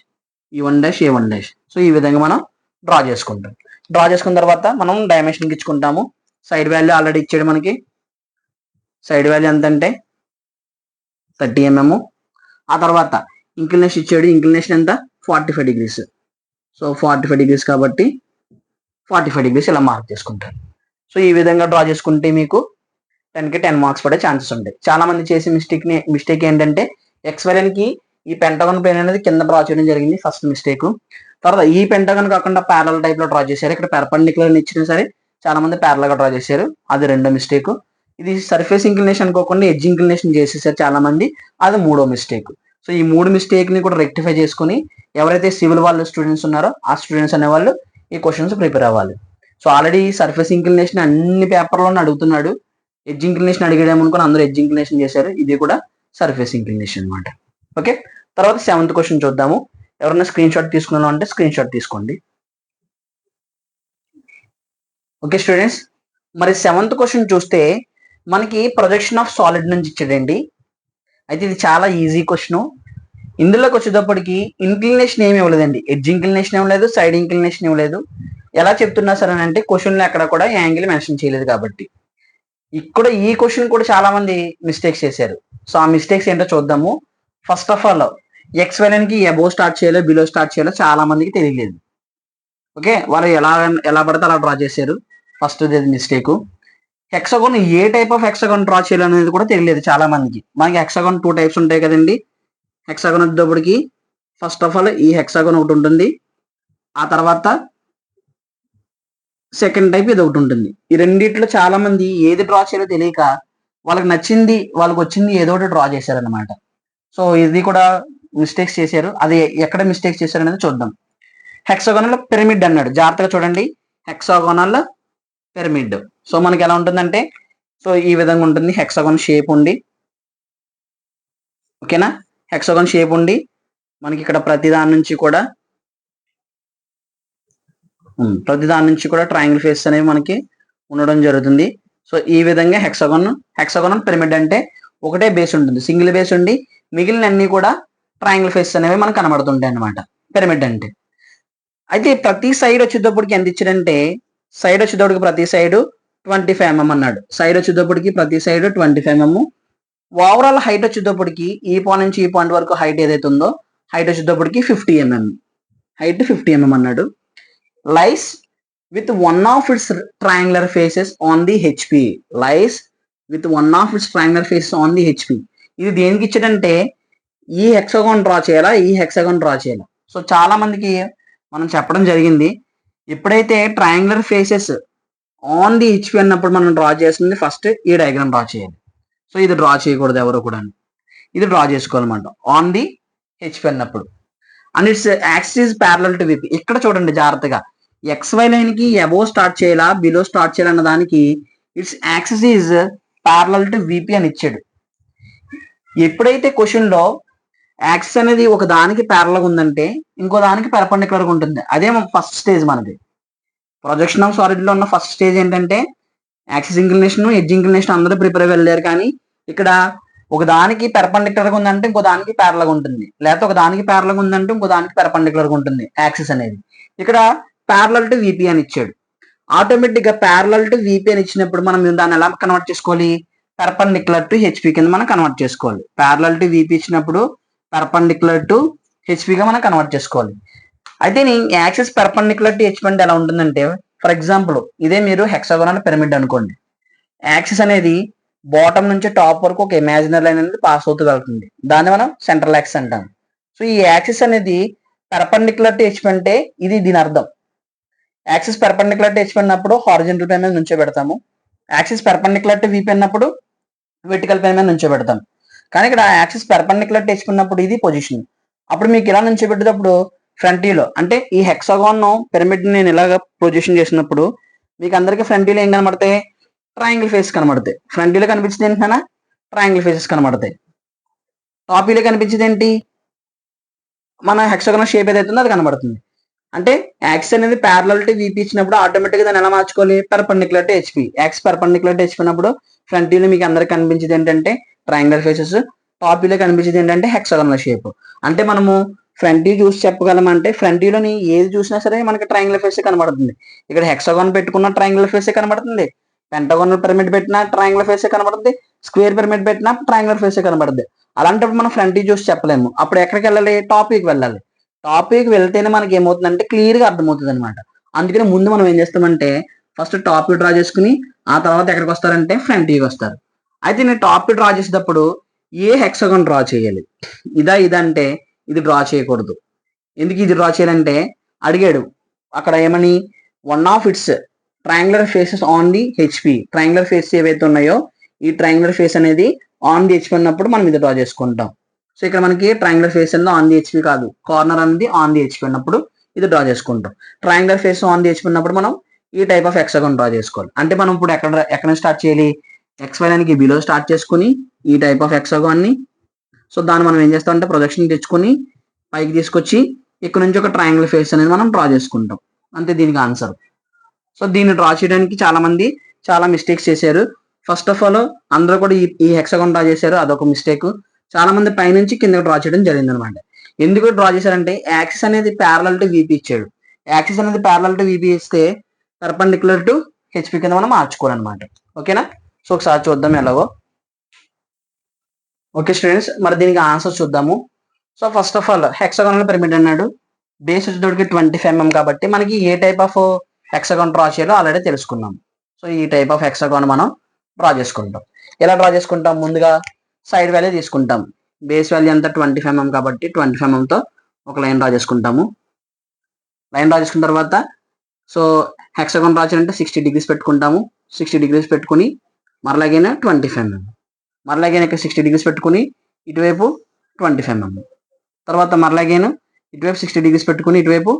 E1 dash A1 dash. So ఈ విధంగా మనం డ్రా చేసుకుంటాం. డ్రా చేసుకున్న తర్వాత మనం డైమెన్షన్ ఇచ్చుకుంటాము. సైడ్ వాల్యూ ఆల్రెడీ ఇచ్చాడు మనకి. సైడ్ వాల్యూ ఎంత అంటే 30 mm. ఆ తర్వాత ఇంక్లినేషన్ ఇచ్చాడు. ఇంక్లినేషన్ ఎంత? 45 degrees. సో 45 degrees కాబట్టి 45 degrees ఇలా మార్క్ చేసుకుంటారు. సో ఈ విధంగా డ్రా చేసుకుంటే మీకు 10కి 10 మార్క్స్ పడే ఛాన్సెస్ ఉంటాయి. చాలా మంది చేసే మిస్టేక్ ఏంటంటే ఎక్స్వైలన్ కి ఈ పెంటగాన్ ప్లేన్ అనేది కింద డ్రా చేయడం జరిగింది, ఫస్ట్ మిస్టేక్. తర్వాత ఈ పెంటగాన్ కాకుండా ప్యారల్ టైప్ లో డ్రా చేశారు. ఇక్కడ పెర్పెండిక్యులర్ ఇచ్చినా సరే చాలా మంది ప్యారల్ గా డ్రా చేశారు, అది రెండో మిస్టేక్. ఇది సర్ఫేస్ ఇంక్లినేషన్ అనుకోకుండా ఎడ్జ్ ఇంక్లినేషన్ చేసేసారు చాలా మంది, అది మూడో మిస్టేక్. సో ఈ మూడు మిస్టేక్ ని కూడా రెక్టిఫై చేసుకుని ఎవరైతే సివిల్ వాళ్ళు స్టూడెంట్స్ ఉన్నారో ఆ స్టూడెంట్స్ అనే వాళ్ళు ఈ క్వశ్చన్స్ ప్రిపేర్ అవ్వాలి. సో ఆల్రెడీ సర్ఫేస్ ఇంక్లినేషన్ అన్ని పేపర్లోనే అడుగుతున్నాడు, ఎడ్జ్ ఇంక్లినేషన్ అడిగాడేమో అనుకుని అందరూ ఎడ్జ్ ఇంక్లినేషన్ చేశారు, ఇది కూడా సర్ఫేస్ ఇంక్లినేషన్ అనమాట. ఓకే, తర్వాత 7th క్వశ్చన్ చూద్దాము. ఎవరైనా స్క్రీన్ షాట్ తీసుకున్నాం అంటే స్క్రీన్ షాట్ తీసుకోండి. ఓకే స్టూడెంట్స్, మరి 7th క్వశ్చన్ చూస్తే మనకి ప్రొజెక్షన్ ఆఫ్ సాలిడ్ నుంచి ఇచ్చాడండి. అయితే ఇది చాలా ఈజీ క్వశ్చన్. ఇందులోకి వచ్చేటప్పటికి ఇంక్లినేషన్ ఏమి ఇవ్వలేదండి, ఎడ్జ్ ఇంక్లినేషన్ ఏం లేదు, సైడ్ ఇంక్లినేషన్ ఏం లేదు. ఎలా చెప్తున్నా సరే అంటే క్వశ్చన్లో ఎక్కడ కూడా యాంగిల్ మెన్షన్ చేయలేదు కాబట్టి ఇక్కడ ఈ క్వశ్చన్ కూడా చాలా మంది మిస్టేక్స్ చేశారు. సో ఆ మిస్టేక్స్ ఏంటో చూద్దాము. ఫస్ట్ ఆఫ్ ఆల్ ఎక్స్ వైలన్ కి అబోవ్ స్టార్ట్ చేయాలో బిలో స్టార్ట్ చేయాలో చాలా మందికి తెలియలేదు. ఓకే, వాళ్ళు ఎలా పడితే అలా డ్రా చేశారు, ఫస్ట్ మిస్టేక్. హెక్సాగోన్ ఏ టైప్ ఆఫ్ హెక్సాగోన్ డ్రా చేయాలనేది కూడా తెలియలేదు చాలా మందికి. మనకి హెక్సాగోన్ 2 types ఉంటాయి కదండి. హెక్సాగోన్ వచ్చేటప్పటికి ఫస్ట్ ఆఫ్ ఆల్ ఈ హెక్సాగోన్ ఒకటి ఉంటుంది, ఆ తర్వాత సెకండ్ టైప్ ఇది ఒకటి ఉంటుంది. ఈ రెండిట్లో చాలా మంది ఏది డ్రా చేయాలో తెలియక వాళ్ళకి నచ్చింది, వాళ్ళకి వచ్చింది ఏదో ఒకటి డ్రా చేశారనమాట. సో ఇది కూడా మిస్టేక్స్ చేశారు. అది ఎక్కడ మిస్టేక్స్ చేశారు అనేది చూద్దాం. హెక్సాగోనల్ పిరమిడ్ అన్నాడు, జాగ్రత్తగా చూడండి. Hexagonal pyramid. సో మనకి ఎలా ఉంటుందంటే, సో ఈ విధంగా ఉంటుంది. హెక్సాగోన్ షేప్ ఉండి, ఓకేనా, హెక్సాగోన్ షేప్ ఉండి మనకి ఇక్కడ ప్రతి దాని నుంచి కూడా ట్రయాంగిల్ ఫేస్ అనేవి మనకి ఉండడం జరుగుతుంది. సో ఈ విధంగా హెక్సాగోనల్ పిరమిడ్ అంటే ఒకటే బేస్ ఉంటుంది, సింగిల్ బేస్ ఉండి మిగిలిన అన్ని కూడా ట్రయాంగిల్ ఫేస్ అనేవి మనకు కనబడుతుంటాయి అన్నమాట పిరమిడ్ అంటే. అయితే ప్రతి సైడ్ వచ్చేటప్పటికి ఎంత ఇచ్చాడంటే, సైడ్ వచ్చేటప్పటికి ప్రతి సైడ్ 25 mm అన్నాడు. సైడ్ వచ్చేటప్పటికి ప్రతి సైడ్ 25 mm. ఓవరాల్ హైట్ వచ్చేటప్పటికి ఈ పాయింట్ నుంచి ఈ పాయింట్ వరకు హైట్ ఏదైతే ఉందో హైట్ వచ్చేటప్పటికి 50 mm. హైట్ 50 mm అన్నాడు. లైస్ with one of it's triangular faces on the HP. Lies with one of it's triangular faces on the HP. ఇది దేనికి ఇచ్చాడంటే, ఈ హెక్సాగోన్ డ్రా చేయాలా, ఈ హెక్సాగోన్ డ్రా చేయాలా. సో చాలా మందికి మనం చెప్పడం జరిగింది, ఎప్పుడైతే triangular faces on the HP అన్నప్పుడు మనం డ్రా చేస్తుంది ఫస్ట్ ఈ డయాగ్రామ్ డ్రా చేయాలి. సో ఇది డ్రా చేయకూడదు ఎవరు కూడా, ఇది డ్రా చేసుకోవాలన్నమాట ఆన్ ది హెచ్పి అన్నప్పుడు. And it's axis parallel to VP. ఇక్కడ చూడండి జాగ్రత్తగా, XY లైన్ కి అబోవ్ స్టార్ట్ చేయాలా బిలో స్టార్ట్ చేయాలన్న దానికి it's axis is parallel to VP అని ఇచ్చాడు. ఎప్పుడైతే క్వశ్చన్ లో యాక్సిస్ అనేది ఒక దానికి ప్యారలల్ ఉందంటే ఇంకో దానికి పెర్పెండిక్యులర్ గా ఉంటుంది. అదే ఫస్ట్ స్టేజ్ మనకి ప్రొజెక్షన్ ఆఫ్ సాలిడ్ లో ఉన్న ఫస్ట్ స్టేజ్ ఏంటంటే, యాక్సిస్ ఇంక్లినేషన్, ఎడ్జ్ ఇంక్లినేషన్ అందరూ ప్రిపేర్ వెళ్ళారు. కానీ ఇక్కడ ఒక దానికి పెర్పెండిక్యులర్ గా ఉందంటే ఇంకో దానికి ప్యారలల్ గా ఉంటుంది, లేకపోతే ఒక దానికి ప్యారలల్ గా ఉందంటే ఇంకో దానికి పెర్పెండిక్యులర్ గా ఉంటుంది యాక్సిస్ అనేది. ఇక్కడ ప్యారలల్ టు విపి అని ఇచ్చాడు. ఆటోమేటిక్ గా ప్యారలల్ టు విపి అని ఇచ్చినప్పుడు మనం దాన్ని ఎలా కన్వర్ట్ చేసుకోవాలి, పెర్పెండిక్యులర్ టు హెచ్పి కింద మనం కన్వర్ట్ చేసుకోవాలి. ప్యారలల్ టు విపి ఇచ్చినప్పుడు పెర్పెండిక్యులర్ టు హెచ్పి గా మనం కన్వర్ట్ చేసుకోవాలి. అయితే యాక్సిస్ పెర్పెండిక్యులర్ టు హెచ్పి అంటే ఎలా ఉంటుందంటే, ఫర్ ఎగ్జాంపుల్ ఇదే మీరు హెక్సాగోనల్ పిరమిడ్ అనుకోండి. యాక్సిస్ అనేది బాటమ్ నుంచి టాప్ వరకు ఒక ఇమాజినరీ లైన్ అనేది పాస్ అవుతూ వెళ్తుంది, దాన్ని మనం సెంట్రల్ యాక్సిస్ అంటాం. సో ఈ యాక్సిస్ అనేది పెర్పెండిక్యులర్ టు హెచ్పి అంటే ఇది దీని అర్థం. యాక్సిస్ పెర్పెండిక్యులర్ టు హెచ్పి అన్నప్పుడు హారిజంటల్ ప్లేన్ మీద నుంచో పెడతాము, యాక్సిస్ పెర్పెండిక్యులర్ టు విపి అన్నప్పుడు వెర్టికల్ ప్లేన్ మీద నుంచో పెడతాం. కానీ ఇక్కడ యాక్సిస్ పెర్పెండిక్యులర్ టు హెచ్పి అన్నప్పుడు ఇది పొజిషన్. అప్పుడు మీకు ఇలా నుంచో పెట్టేటప్పుడు ఫ్రంట్ వ్యూలో అంటే ఈ హెక్సాగాన్ పిరమిడ్ నేను ఇలాగ పొజిషన్ చేసినప్పుడు మీకు అందరికి ఫ్రంట్ వ్యూలో ఏం కనబడతాయి, ట్రయాంగిల్ ఫేస్ కనబడతాయి. ఫ్రంట్ వ్యూలో కనిపించింది ఏంటన్నా, ట్రయాంగిల్ ఫేసెస్ కనబడతాయి. టాప్ వ్యూలో కనిపించేది ఏంటి, మన హెక్సాగోనల్ షేప్ ఏదైతే ఉందో అది కనబడుతుంది. అంటే యాక్సిస్ అనేది ప్యారలల్ టు విపి ఇచ్చినప్పుడు ఆటోమేటిక్గా దాన్ని ఎలా మార్చుకోవాలి, perpendicular to HP. Axis perpendicular to HP అన్నప్పుడు ఫ్రంట్ వ్యూలో మీకు అందరికి కనిపించేది ఏంటంటే ట్రయాంగులర్ ఫేసెస్, టాప్ వ్యూలో కనిపించేది ఏంటంటే హెక్సాగోనల్ షేప్. అంటే మనము ఫ్రంట్ వ్యూ చూసి చెప్పగలమంటే ఫ్రంట్ వ్యూలోని ఏది చూసినా సరే మనకి ట్రయాంగులర్ ఫేస్ కనబడుతుంది. ఇక్కడ హెక్సాగాన్ పెట్టుకున్న ట్రయాంగులర్ ఫేస్ కనబడుతుంది, పెంటగోనల్ పిరమిడ్ పెట్టినా ట్రయాంగులర్ ఫేస్ కనబడుతుంది, స్క్వేర్ పిరమిడ్ పెట్టినా ట్రయాంగులర్ ఫేస్ కనబడుతుంది. అలాంటప్పుడు మనం ఫ్రంట్ వ్యూ చూసి చెప్పలేము. అప్పుడు ఎక్కడికి వెళ్ళాలి, టాప్ వ్యూకి వెళ్ళాలి. టాప్ వ్యూకి వెళ్తేనే మనకి ఏమవుతుందంటే క్లియర్ గా అర్థమవుతుంది అనమాట. అందుకని ముందు మనం ఏం చేస్తామంటే ఫస్ట్ టాప్ వ్యూ డ్రా చేసుకుని ఆ తర్వాత ఎక్కడికి వస్తారంటే ఫ్రంట్ వ్యూకి వస్తారు. అయితే నేను టాప్ వ్యూ డ్రా చేసేటప్పుడు ఏ హెక్సాగాన్ డ్రా చేయాలి, ఇదంటే ఇది డ్రా చేయకూడదు. ఎందుకు ఇది డ్రా చేయాలంటే అడిగాడు అక్కడ ఏమని, one of it's triangular faces on the HP. Triangular face ఏవైతే ఉన్నాయో ఈ ట్రయాంగులర్ ఫేస్ అనేది ఆన్ ది హెచ్పి అన్నప్పుడు మనం ఇది డ్రా చేసుకుంటాం. సో ఇక్కడ మనకి ట్రయాంగులర్ ఫేస్ అనేది ఆన్ ది హెచ్పి కాదు, కార్నర్ అనేది ఆన్ ది హెచ్పి అన్నప్పుడు ఇది డ్రా చేసుకుంటాం. Triangular face on the HP అన్నప్పుడు మనం ఈ టైప్ ఆఫ్ హెక్సాగాన్ డ్రా చేసుకోవాలి. అంటే మనం ఇప్పుడు ఎక్కడ స్టార్ట్ చేయాలి, XY లైన్కి బిలో స్టార్ట్ చేసుకుని ఈ టైప్ ఆఫ్ హెక్సాగాన్ ని, సో దాన్ని మనం ఏం చేస్తాం అంటే ప్రొజెక్షన్ తెచ్చుకొని పైకి తీసుకొచ్చి ఇక్కడ నుంచి ఒక ట్రయాంగిల్ ఫేస్ అనేది మనం డ్రా చేసుకుంటాం. అంతే దీనికి ఆన్సర్. సో దీన్ని డ్రా చేయడానికి చాలా మంది చాలా మిస్టేక్స్ చేశారు. ఫస్ట్ ఆఫ్ ఆల్ అందరూ కూడా ఈ హెక్సాగాన్ డ్రా చేశారు, అదొక మిస్టేక్. చాలా మంది పైనుంచి కిందకి డ్రా చేయడం జరిగింది అనమాట. ఎందుకు డ్రా చేశారంటే యాక్సిస్ అనేది ప్యారలల్ టు విపి ఇచ్చాడు. యాక్సిస్ అనేది ప్యారలల్ టు విపి ఇస్తే పర్పెండిక్యులర్ టు హెచ్పి కింద మనం మార్చుకోవాలన్నమాట. ఓకేనా. సో ఒకసారి చూద్దాం ఎలాగో. ఓకే స్టూడెంట్స్, మరి దీనికి ఆన్సర్ చూద్దాము. So first of all hexagonal pyramid అన్నాడు, బేస్ వచ్చేటోడికి 25 mm కాబట్టి మనకి ఏ టైప్ ఆఫ్ హెక్సాగాన్ డ్రా చేయాలో ఆల్రెడీ తెలుసుకున్నాం. సో ఈ టైప్ ఆఫ్ హెక్సాగాన్ మనం డ్రా చేసుకుంటాం. ఎలా డ్రా చేసుకుంటాం, ముందుగా సైడ్ వాల్యూ తీసుకుంటాం. బేస్ వాల్యూ అంతా 25 mm కాబట్టి 25 mm తో ఒక లైన్ డ్రా చేసుకుంటాము. లైన్ డ్రా చేసుకున్న తర్వాత సో హెక్సాగాన్ డ్రా చేయాలంటే 60 degrees పెట్టుకుంటాము. 60 degrees పెట్టుకుని మరలాగైనా 25 mm. మరలా అగైన్ ఇక్కడ 60 degrees పెట్టుకుని ఇటువైపు 25 mm. తర్వాత మరలా అగైన్ ఇటువైపు 60 degrees పెట్టుకుని ఇటువైపు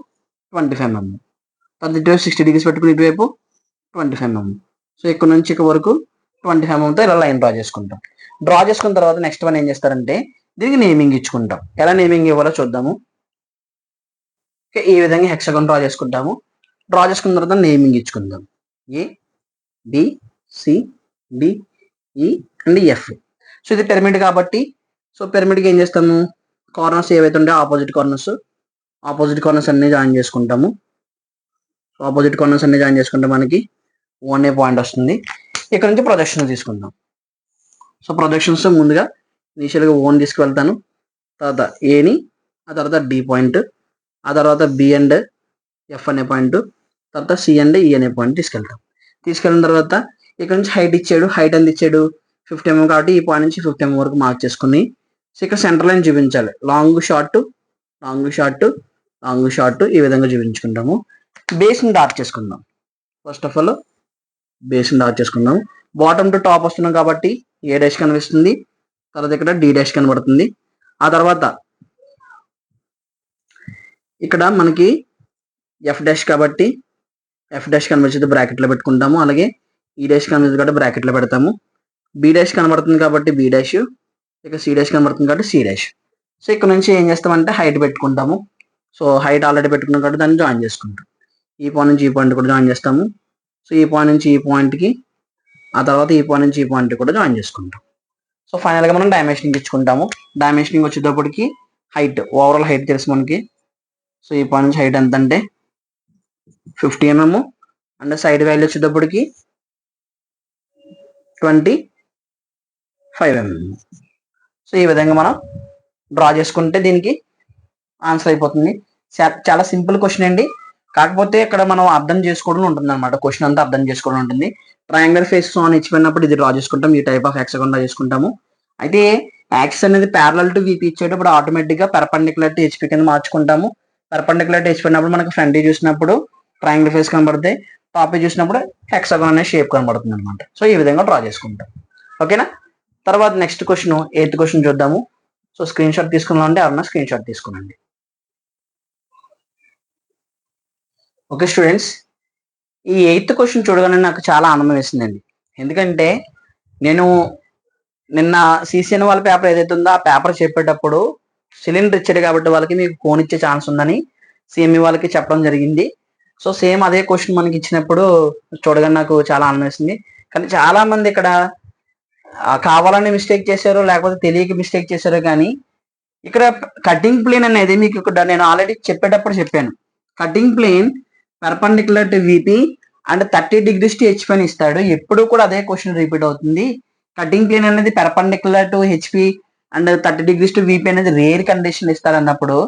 25 mm. తర్వాత ఇటువైపు 60 degrees పెట్టుకుని ఇటువైపు 25 mm. సో ఇక్కడ నుంచి ఇక్కడ వరకు 25 mm ఇలా లైన్ డ్రా చేసుకుంటాం. డ్రా చేసుకున్న తర్వాత నెక్స్ట్ వన్ ఏం చేస్తారంటే దీనికి నేమింగ్ ఇచ్చుకుంటాం. ఎలా నేమింగ్ ఇవ్వాలో చూద్దాము. ఈ విధంగా హెక్సాగన్ డ్రా చేసుకుంటాము. డ్రా చేసుకున్న తర్వాత నేమింగ్ ఇచ్చుకుందాం. A B C D E and F. So ఇది పిరమిడ్ కాబట్టి సో పిరమిడ్కి ఏం చేస్తాము, కార్నర్స్ ఏవైతే ఉంటే ఆపోజిట్ కార్నర్స్ అన్ని జాయిన్ చేసుకుంటాము. సో ఆపోజిట్ కార్నర్స్ అన్ని జాయిన్ చేసుకుంటే మనకి 1A పాయింట్ వస్తుంది. ఇక్కడ నుంచి ప్రొజెక్షన్ తీసుకుందాం. సో ప్రొజెక్షన్స్ ముందుగా ఇనిషియల్గా 1 తీసుకువెళ్తాను, తర్వాత ఏని, ఆ తర్వాత డి పాయింట్, ఆ తర్వాత బి అండ్ ఎఫ్ అనే పాయింట్, తర్వాత సి అండ్ ఈ అనే పాయింట్ తీసుకెళ్ళిన తర్వాత ఇక్కడ నుంచి హైట్ ఇచ్చాడు. హైట్ ఎంత ఇచ్చాడు, 50 mm కాబట్టి ఈ పాయింట్ నుంచి 50 mm వరకు మార్క్ చేసుకుని సో ఇక్కడ సెంటర్ లైన్ చూపించాలి. లాంగ్ షార్ట్ ఈ విధంగా చూపించుకుంటాము. బేస్ని డార్క్ చేసుకుందాం. ఫస్ట్ ఆఫ్ ఆల్ బేస్ని డార్క్ చేసుకుందాం. బాటమ్ టు టాప్ వస్తున్నాం కాబట్టి ఏ డాష్ కనిపిస్తుంది, తర్వాత ఇక్కడ డి డాష్ కనబడుతుంది. ఆ తర్వాత ఇక్కడ మనకి ఎఫ్ డాష్ కాబట్టి ఎఫ్ డాష్ కనిపించేది బ్రాకెట్లో పెట్టుకుంటాము. అలాగే ఈ డాష్ కనిపించింది కాబట్టి బ్రాకెట్లో పెడతాము. బి డాష్ కనబడుతుంది కాబట్టి బి డాష్, ఇక సి డాష్ కనబడుతుంది కాబట్టి సి డాష్. సో ఇక్కడ నుంచి ఏం చేస్తామంటే హైట్ పెట్టుకుంటాము. సో హైట్ ఆల్రెడీ పెట్టుకున్నాం కాబట్టి దాన్ని జాయిన్ చేసుకుంటాం. ఈ పాయింట్ నుంచి ఈ పాయింట్ కూడా జాయిన్ చేస్తాము. సో ఈ పాయింట్ నుంచి ఈ పాయింట్కి, ఆ తర్వాత ఈ పాయింట్ నుంచి ఈ పాయింట్ కూడా జాయిన్ చేసుకుంటాం. సో ఫైనల్గా మనం డైమెన్షనింగ్ ఇచ్చుకుంటాము. డైమెన్షనింగ్ వచ్చేటప్పటికి హైట్, ఓవరాల్ హైట్ తెలుసు మనకి. సో ఈ పాయింట్ నుంచి హైట్ ఎంత అంటే 50 mm అండ్ సైడ్ వాల్యూ వచ్చేటప్పటికి 25 mm. సో ఈ విధంగా మనం డ్రా చేసుకుంటే దీనికి ఆన్సర్ అయిపోతుంది. చాలా సింపుల్ క్వశ్చన్ అండి. కాకపోతే ఇక్కడ మనం అర్థం చేసుకోవడం ఉంటుంది అనమాట. క్వశ్చన్ అంతా అర్థం చేసుకోవడం ఉంటుంది. ట్రయాంగులర్ ఫేసెస్ ఆన్ ఇచ్చిపోయినప్పుడు ఇది డ్రా చేసుకుంటాం. ఈ టైప్ ఆఫ్ హెక్సాగన్ డ్రా చేసుకుంటాము. అయితే యాక్సిస్ అనేది ప్యారలల్ టు వీపీ ఇచ్చేటప్పుడు ఆటోమేటిక్గా పెర్పెండిక్యులర్ టు హెచ్పీ కింద మార్చుకుంటాము. పెర్పెండిక్యులర్ టు హెచ్పీ అయినప్పుడు మనకు ఫ్రంట్ చూసినప్పుడు ట్రయాంగులర్ ఫేస్ కనబడుతుంది, టాప్ చూసినప్పుడు హెక్సాగన్ అనే షేప్ కనబడుతుంది అనమాట. సో ఈ విధంగా డ్రా చేసుకుంటాం. ఓకేనా. తర్వాత నెక్స్ట్ క్వశ్చన్, 8th క్వశ్చన్ చూద్దాము. సో స్క్రీన్ షాట్ తీసుకున్నాం అంటే ఎవరన్నా స్క్రీన్ షాట్ తీసుకునండి. ఓకే స్టూడెంట్స్, ఈ 8th క్వశ్చన్ చూడగానే నాకు చాలా ఆనందం వేసిందండి. ఎందుకంటే నేను నిన్న సిసిఎన్ వాళ్ళ పేపర్ ఏదైతే ఉందో ఆ పేపర్ చెప్పేటప్పుడు సిలిండర్ ఇచ్చాడు కాబట్టి వాళ్ళకి మీకు కోన్ ఇచ్చే ఛాన్స్ ఉందని సిఎంఈ వాళ్ళకి చెప్పడం జరిగింది. సో సేమ్ అదే క్వశ్చన్ మనకి ఇచ్చినప్పుడు చూడగానే నాకు చాలా ఆనందం వేసింది. కానీ చాలా మంది ఇక్కడ కావాలని మిస్టేక్ చేశారో లేకపోతే తెలియక మిస్టేక్ చేశారో కానీ ఇక్కడ కటింగ్ ప్లేన్ అనేది మీకు ఇక్కడ నేను ఆల్రెడీ చెప్పేటప్పుడు చెప్పాను. Cutting plane perpendicular to VP and 30 degrees to HP అని ఇస్తాడు. ఎప్పుడు కూడా అదే క్వశ్చన్ రిపీట్ అవుతుంది. కటింగ్ ప్లేన్ అనేది perpendicular to HP and 30 degrees to VP అనేది రేర్ కండిషన్ ఇస్తాడు అన్నప్పుడు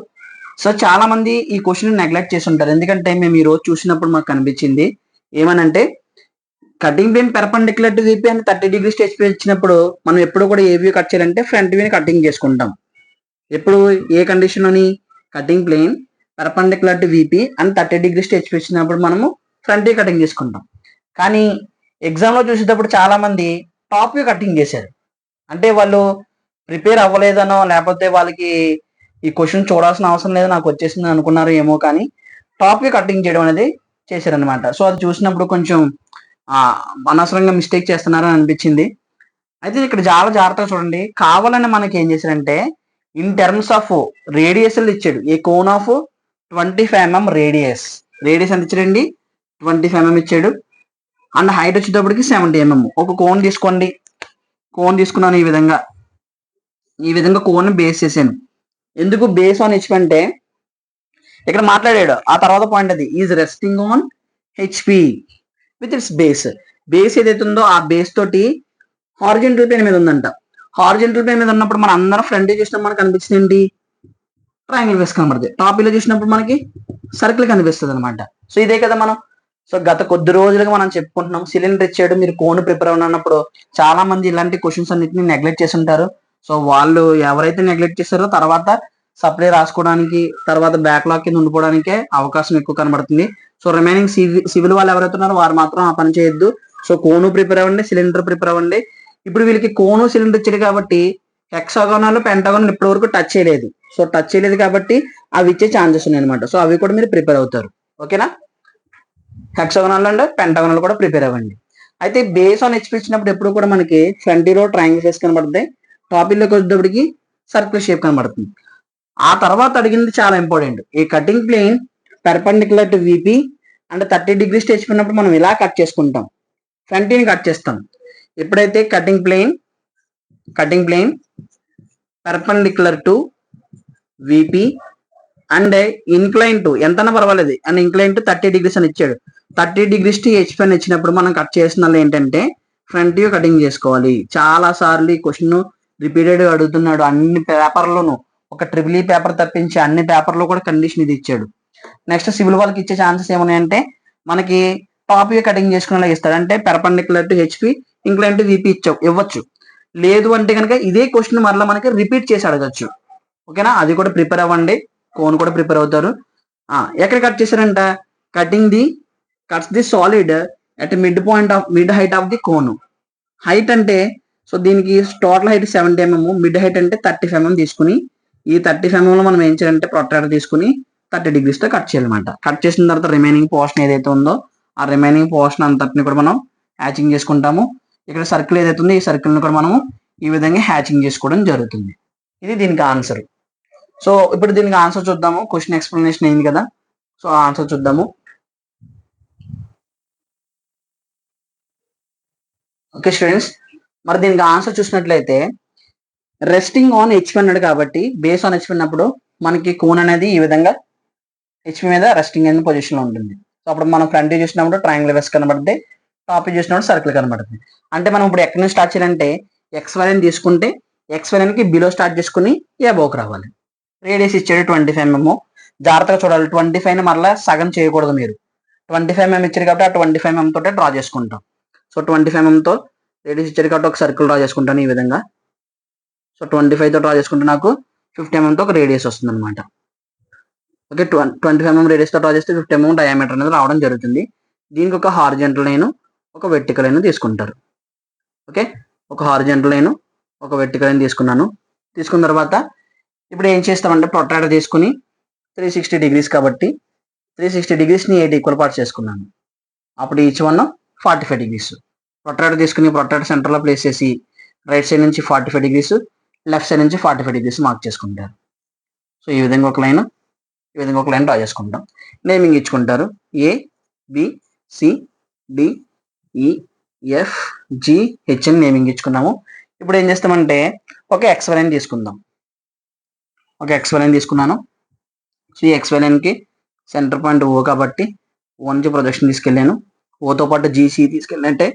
సో చాలా మంది ఈ క్వశ్చన్ నెగ్లెక్ట్ చేసి ఉంటారు. ఎందుకంటే మేము ఈ రోజు చూసినప్పుడు మాకు కనిపించింది ఏమనంటే cutting plane perpendicular to VP and 30 degrees to HP ఇచ్చినప్పుడు మనం ఎప్పుడు కూడా ఏ వ్యూ కట్ చేయాలంటే ఫ్రంట్ వ్యూని కటింగ్ చేసుకుంటాం. ఎప్పుడు ఏ కండిషన్ అని cutting plane perpendicular to VP and 30 degrees to HP ఇచ్చినప్పుడు మనము ఫ్రంట్ వ్యూ కటింగ్ చేసుకుంటాం. కానీ ఎగ్జామ్లో చూసేటప్పుడు చాలా మంది టాప్ వ్యూ కటింగ్ చేశారు. అంటే వాళ్ళు ప్రిపేర్ అవ్వలేదనో లేకపోతే వాళ్ళకి ఈ క్వశ్చన్ చూడాల్సిన అవసరం లేదు నాకు వచ్చేసింది అనుకున్నారు ఏమో, కానీ టాప్ వ్యూ కటింగ్ చేయడం అనేది చేశారనమాట. సో అది చూసినప్పుడు కొంచెం అనవసరంగా మిస్టేక్ చేస్తున్నారని అనిపించింది. అయితే ఇక్కడ చాలా జాగ్రత్తగా చూడండి. కావాలని మనకి ఏం చేశారంటే ఇన్ టర్మ్స్ ఆఫ్ రేడియస్ ఇచ్చాడు. ఏ కోన్ ఆఫ్ 25 mm రేడియస్ ఎంత ఇచ్చాడండి, 25 mm ఇచ్చాడు. అండ్ హైట్ వచ్చేటప్పటికి 70 mm. ఒక కోన్ తీసుకోండి. కోన్ తీసుకున్నాను ఈ విధంగా కోన్ బేస్ చేశాను. ఎందుకు బేస్ ఆన్ హెచ్పి అంటే ఇక్కడ మాట్లాడాడు ఆ తర్వాత పాయింట్ అది is resting on HP with its base. Base ఏదైతే ఉందో ఆ బేస్ తోటి హారిజంటల్ ప్లేన్ మీద ఉందంట. హారిజంటల్ ప్లేన్ మీద ఉన్నప్పుడు మనం అందరం ఫ్రంట్ చూసినప్పుడు మనకు కనిపించింది ఏంటి, ట్రయాంగిల్ ఫేస్ కనబడుతుంది. టాప్ లో చూసినప్పుడు మనకి సర్కిల్ కనిపిస్తుంది అనమాట. సో ఇదే కదా మనం సో గత కొద్ది రోజులుగా మనం చెప్పుకుంటున్నాం. సిలిండర్ ఇచ్చాడు మీరు కోన్ ప్రిపేర్ అన్నప్పుడు చాలా మంది ఇలాంటి క్వశ్చన్స్ అన్నిటిని నెగ్లెక్ట్ చేసి ఉంటారు. సో వాళ్ళు ఎవరైతే నెగ్లెక్ట్ చేస్తారో తర్వాత సప్లై రాసుకోవడానికి తర్వాత బ్యాక్లాగ్ కింద ఉండిపోవడానికే అవకాశం ఎక్కువ కనబడుతుంది. సో రిమైనింగ్ సివిల్ వాళ్ళు ఎవరైతే ఉన్నారో వారు మాత్రం ఆ పని చేయొద్దు. సో కోను ప్రిపేర్ అవ్వండి, సిలిండర్ ప్రిపేర్ అవ్వండి. ఇప్పుడు వీళ్ళకి కోను సిలిండర్ ఇచ్చాడు కాబట్టి హెక్సాగోనల్ పెంటాగోనల్ ఇప్పటి వరకు టచ్ చేయలేదు. సో టచ్ చేయలేదు కాబట్టి అవి ఇచ్చే ఛాన్సెస్ ఉన్నాయి అనమాట. సో అవి కూడా మీరు ప్రిపేర్ అవుతారు. ఓకేనా? హెక్సాగోనల్ అండ్ పెంటాగోనల్ కూడా ప్రిపేర్ అవ్వండి. అయితే బేస్ ఆన్ హెచ్పి ఇచ్చినప్పుడు ఎప్పుడు కూడా మనకి ఫ్రంట్ రో ట్రయాంగిల్ ఫేస్ కనబడుతుంది, టాపిక్లోకి వచ్చేటప్పటికి సర్కిల్ షేప్ కనబడుతుంది. ఆ తర్వాత అడిగింది చాలా ఇంపార్టెంట్. ఈ cutting plane perpendicular to VP అంటే 30 degrees హెచ్పి ఉన్నప్పుడు మనం ఇలా కట్ చేసుకుంటాం, ఫ్రంట్ని కట్ చేస్తాం. ఎప్పుడైతే cutting plane perpendicular to VP and incline to ఎంతనా పర్వాలేదు అండ్ ఇంక్లైన్ టు 30 degrees అని ఇచ్చాడు. 30 degrees టు హెచ్పి అని ఇచ్చినప్పుడు మనం కట్ చేసిన ఏంటంటే ఫ్రంట్ వ్యూ కటింగ్ చేసుకోవాలి. చాలా సార్లు ఈ క్వశ్చన్ రిపీటెడ్ అడుగుతున్నాడు అన్ని పేపర్లోనూ. ఒక ట్రిపుల్ ఈ పేపర్ తప్పించి అన్ని పేపర్లో కూడా కండిషన్ ఇది ఇచ్చాడు. నెక్స్ట్ సివిల్ వాళ్ళకి ఇచ్చే ఛాన్సెస్ ఏమున్నాయంటే మనకి టాప్ వ్యూ కటింగ్ చేసుకునేలా ఇస్తాడు. అంటే perpendicular to HP incline to VP ఇవ్వచ్చు. లేదు అంటే కనుక ఇదే క్వశ్చన్ మరలా మనకి రిపీట్ చేసి అడగచ్చు. ఓకేనా? అది కూడా ప్రిపేర్ అవ్వండి. కోన్ కూడా ప్రిపేర్ అవుతారు. ఎక్కడ కట్ చేశారంట? Cuts the solid at mid height of the cone. Height అంటే సో దీనికి total height 70 mm, mid height అంటే 35 mm తీసుకుని ఈ 35 mm లో మనం ఏం చేయాలంటే ప్రొట్రాక్టర్ తీసుకుని 30 degrees తో కట్ చేయాలన్నమాట. కట్ చేసిన తర్వాత రిమైనింగ్ పోర్షన్ ఏదైతే ఉందో ఆ రిమైనింగ్ పోర్షన్ అంతటిని కూడా మనం హ్యాచింగ్ చేసుకుంటాము. ఇక్కడ సర్కిల్ ఏదైతే ఉందో ఈ సర్కిల్ని కూడా మనము ఈ విధంగా హ్యాచింగ్ చేసుకోవడం జరుగుతుంది. ఇది దీనికి ఆన్సర్. సో ఇప్పుడు దీనికి ఆన్సర్ చూద్దాము. క్వశ్చన్ ఎక్స్ప్లెనేషన్ అయింది కదా, సో ఆన్సర్ చూద్దాము. ఓకే స్టూడెంట్స్, మరి దీనికి ఆన్సర్ చూసినట్లయితే రెస్టింగ్ ఆన్ హెచ్పి అన్నాడు కాబట్టి బేస్ ఆన్ హెచ్పి అన్నప్పుడు మనకి కోన్ అనేది ఈ విధంగా హెచ్పి మీద రెస్టింగ్ అనే పొజిషన్ లో ఉంటుంది. సో అప్పుడు మనం ఫ్రంట్ వ్యూ చూసినప్పుడు ట్రయాంగిల్ వెస్ కనబడుతుంది, టాప్ వ్యూ చూసినప్పుడు సర్కిల్ కనబడుతుంది. అంటే మనం ఇప్పుడు ఎక్కడి నుంచి స్టార్ట్ చేయాలంటే ఎక్స్ వైన్ తీసుకుంటే ఎక్స్ వైన్కి బిలో స్టార్ట్ చేసుకుని అబోవ్కి రావాలి. రేడియస్ ఇచ్చాడు 25 mm. జాగ్రత్తగా చూడాలి, 25 మరలా సగం చేయకూడదు మీరు. 25 mm ఇచ్చారు కాబట్టి ఆ 25 mm తోటే డ్రా చేసుకుంటాం. సో 25 mm తో రేడియస్ ఇచ్చారు కాబట్టి ఒక సర్కిల్ డ్రా చేసుకుంటాను ఈ విధంగా. సో 25 తో డ్రా చేసుకుంటే నాకు 50 mm తో ఒక రేడియస్ వస్తుంది అనమాట. ఓకే, 25 mm రేడియస్ తో డ్రా చేస్తే 50 mm డయామీటర్ అనేది రావడం జరుగుతుంది. దీనికి ఒక హారిజెంటల్ లైన్ ఒక వెర్టికల్ లైన్ తీసుకుంటారు. ఓకే, ఒక హారిజెంటల్ లైన్ ఒక వెర్టికల్ లైన్ తీసుకున్నాను. తీసుకున్న తర్వాత ఇప్పుడు ఏం చేస్తామంటే ప్రొట్రాక్టర్ తీసుకుని 360 degrees కాబట్టి 360 degreesని 8 ఈక్వల్ పార్ట్స్ చేసుకున్నాను. అప్పుడు ఈచ్ వన్ 45 degrees. ప్రొట్రాక్టర్ తీసుకుని ప్రొట్రాక్టర్ సెంటర్లో ప్లేస్ చేసి రైట్ సైడ్ నుంచి 45 degrees, లెఫ్ట్ సైడ్ నుంచి 45 degrees మార్క్ చేసుకుంటారు. సో ఈ విధంగా ఒక లైన్ డ్రా చేసుకుంటాం. నేమింగ్ ఇచ్చుకుంటారు. A B C D E F G H అని నేమింగ్ ఇచ్చుకున్నాము. ఇప్పుడు ఏం చేస్తామంటే ఒక ఎక్స్ లైన్ తీసుకుందాం. ఒక ఎక్స్ లైన్ తీసుకున్నాను. సో ఈ ఎక్స్ లైన్కి సెంటర్ పాయింట్ ఓ కాబట్టి ఓ నుంచి ప్రొజెక్షన్ తీసుకెళ్ళాను. ఓతో పాటు జీసీ తీసుకెళ్ళంటే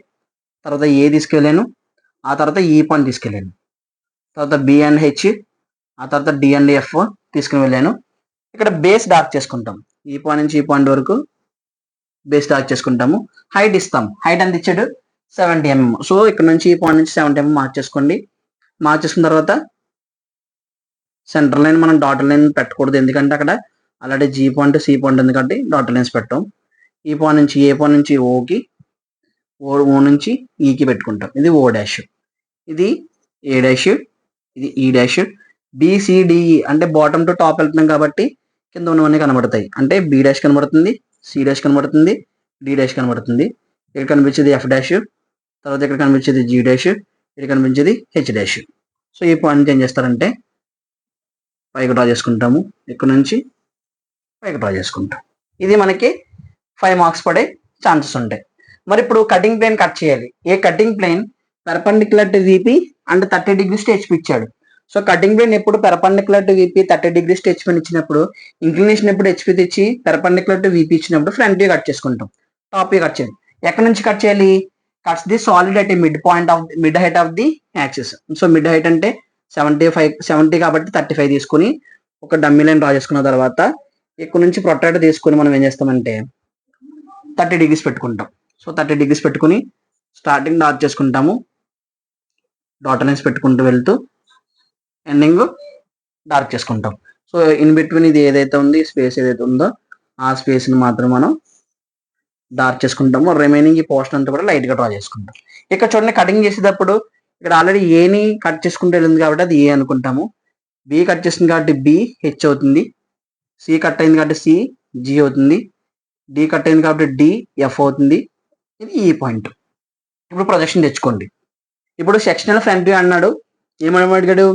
తర్వాత ఏ తీసుకెళ్ళాను, ఆ తర్వాత ఈ పాయింట్ తీసుకెళ్ళాను, తర్వాత బి అండ్ హెచ్, ఆ తర్వాత డి అండ్ ఎఫ్ తీసుకుని వెళ్ళాను. ఇక్కడ బేస్ డార్క్ చేసుకుంటాం. ఈ పాయింట్ నుంచి ఈ పాయింట్ వరకు బేస్ డార్క్ చేసుకుంటాము. హైట్ ఇస్తాం. హైట్ ఎంత ఇచ్చాడు? 70 mm. సో ఇక్కడ నుంచి ఈ పాయింట్ నుంచి 70 mm మార్క్ చేసుకోండి. మార్క్ చేసుకున్న తర్వాత సెంటర్ లైన్ మనం డాటర్ లైన్ పెట్టకూడదు, ఎందుకంటే అక్కడ already G point C point ఉంది కాబట్టి డాటర్ లైన్స్ పెట్టాం. ఈ పాయింట్ నుంచి ఏ పాయింట్ నుంచి ఓకి, ఓ నుంచి ఈకి పెట్టుకుంటాం. ఇది ఓ డాష్, ఇది ఏ డాష్, ఇది ఈ డాష్. బిసిడిఈ అంటే బాటమ్ టు టాప్ వెళ్తున్నాం కాబట్టి కింద ఉన్నవన్నీ కనబడతాయి. అంటే బి డాష్ కనబడుతుంది, సి డాష్ కనబడుతుంది, డి డాష్ కనబడుతుంది. ఇక్కడ కనిపించేది ఎఫ్ డాష్, తర్వాత ఇక్కడ కనిపించేది జీ డాష్, ఇక్కడ కనిపించేది హెచ్ డాష్. సో ఈ పాయింట్ ఏం చేస్తారంటే పైకి డ్రా చేసుకుంటాము. ఇక్కడ నుంచి పైకి డ్రా చేసుకుంటాం. ఇది మనకి 5 మార్క్స్ పడే ఛాన్సెస్ ఉంటాయి. మరి ఇప్పుడు కటింగ్ ప్లేన్ కట్ చేయాలి. A cutting plane perpendicular to VP and 30 degrees to HP ఇచ్చాడు. సో కటింగ్ ప్లేన్ ఎప్పుడు perpendicular to VP 30 degrees to HP ఇచ్చినప్పుడు ఇంక్లినేషన్ ఎప్పుడు హెచ్పి తెచ్చి పెర్పెండిక్యులర్ టు విపి ఇచ్చినప్పుడు ఫ్రంట్ వ్యూ కట్ చేసుకుంటాం, టాప్ వ్యూ కట్ చేయాలి. ఎక్కడి నుంచి కట్ చేయాలి? Cuts the solid at mid height of the axis. So mid height అంటే 70 కాబట్టి 35 తీసుకుని ఒక డమ్మీ లైన్ డ్రా చేసుకున్న తర్వాత ఇక్కడ నుంచి ప్రొట్రాక్టర్ తీసుకుని మనం ఏం చేస్తామంటే 30 degrees పెట్టుకుంటాం. సో 30 degrees పెట్టుకుని స్టార్టింగ్ డార్క్ చేసుకుంటాము, డాటర్ లైన్స్ పెట్టుకుంటూ వెళ్తూ ఎండింగ్ డార్క్ చేసుకుంటాం. సో ఇన్ బిట్వీన్ ఇది ఏదైతే ఉంది స్పేస్ ఏదైతే ఉందో ఆ స్పేస్ని మాత్రం మనం డార్క్ చేసుకుంటాము. రిమైనింగ్ ఈ పోర్షన్ అంతా కూడా లైట్గా డ్రా చేసుకుంటాం. ఇక్కడ చూడండి, కటింగ్ చేసేటప్పుడు ఇక్కడ ఆల్రెడీ ఏని కట్ చేసుకుంటూ వెళ్ళింది కాబట్టి అది ఏ అనుకుంటాము. బి కట్ చేస్తుంది కాబట్టి బి హెచ్ అవుతుంది. సి కట్ అయింది కాబట్టి సి జి అవుతుంది. డి కట్ అయింది కాబట్టి డి ఎఫ్ అవుతుంది. ఇది ఈ పాయింట్. ఇప్పుడు ప్రొజెక్షన్ తెచ్చుకోండి. ఇప్పుడు సెక్షనల్ ఫ్రంట్ వ్యూ అన్నాడు. ఏమని అడిగాడు?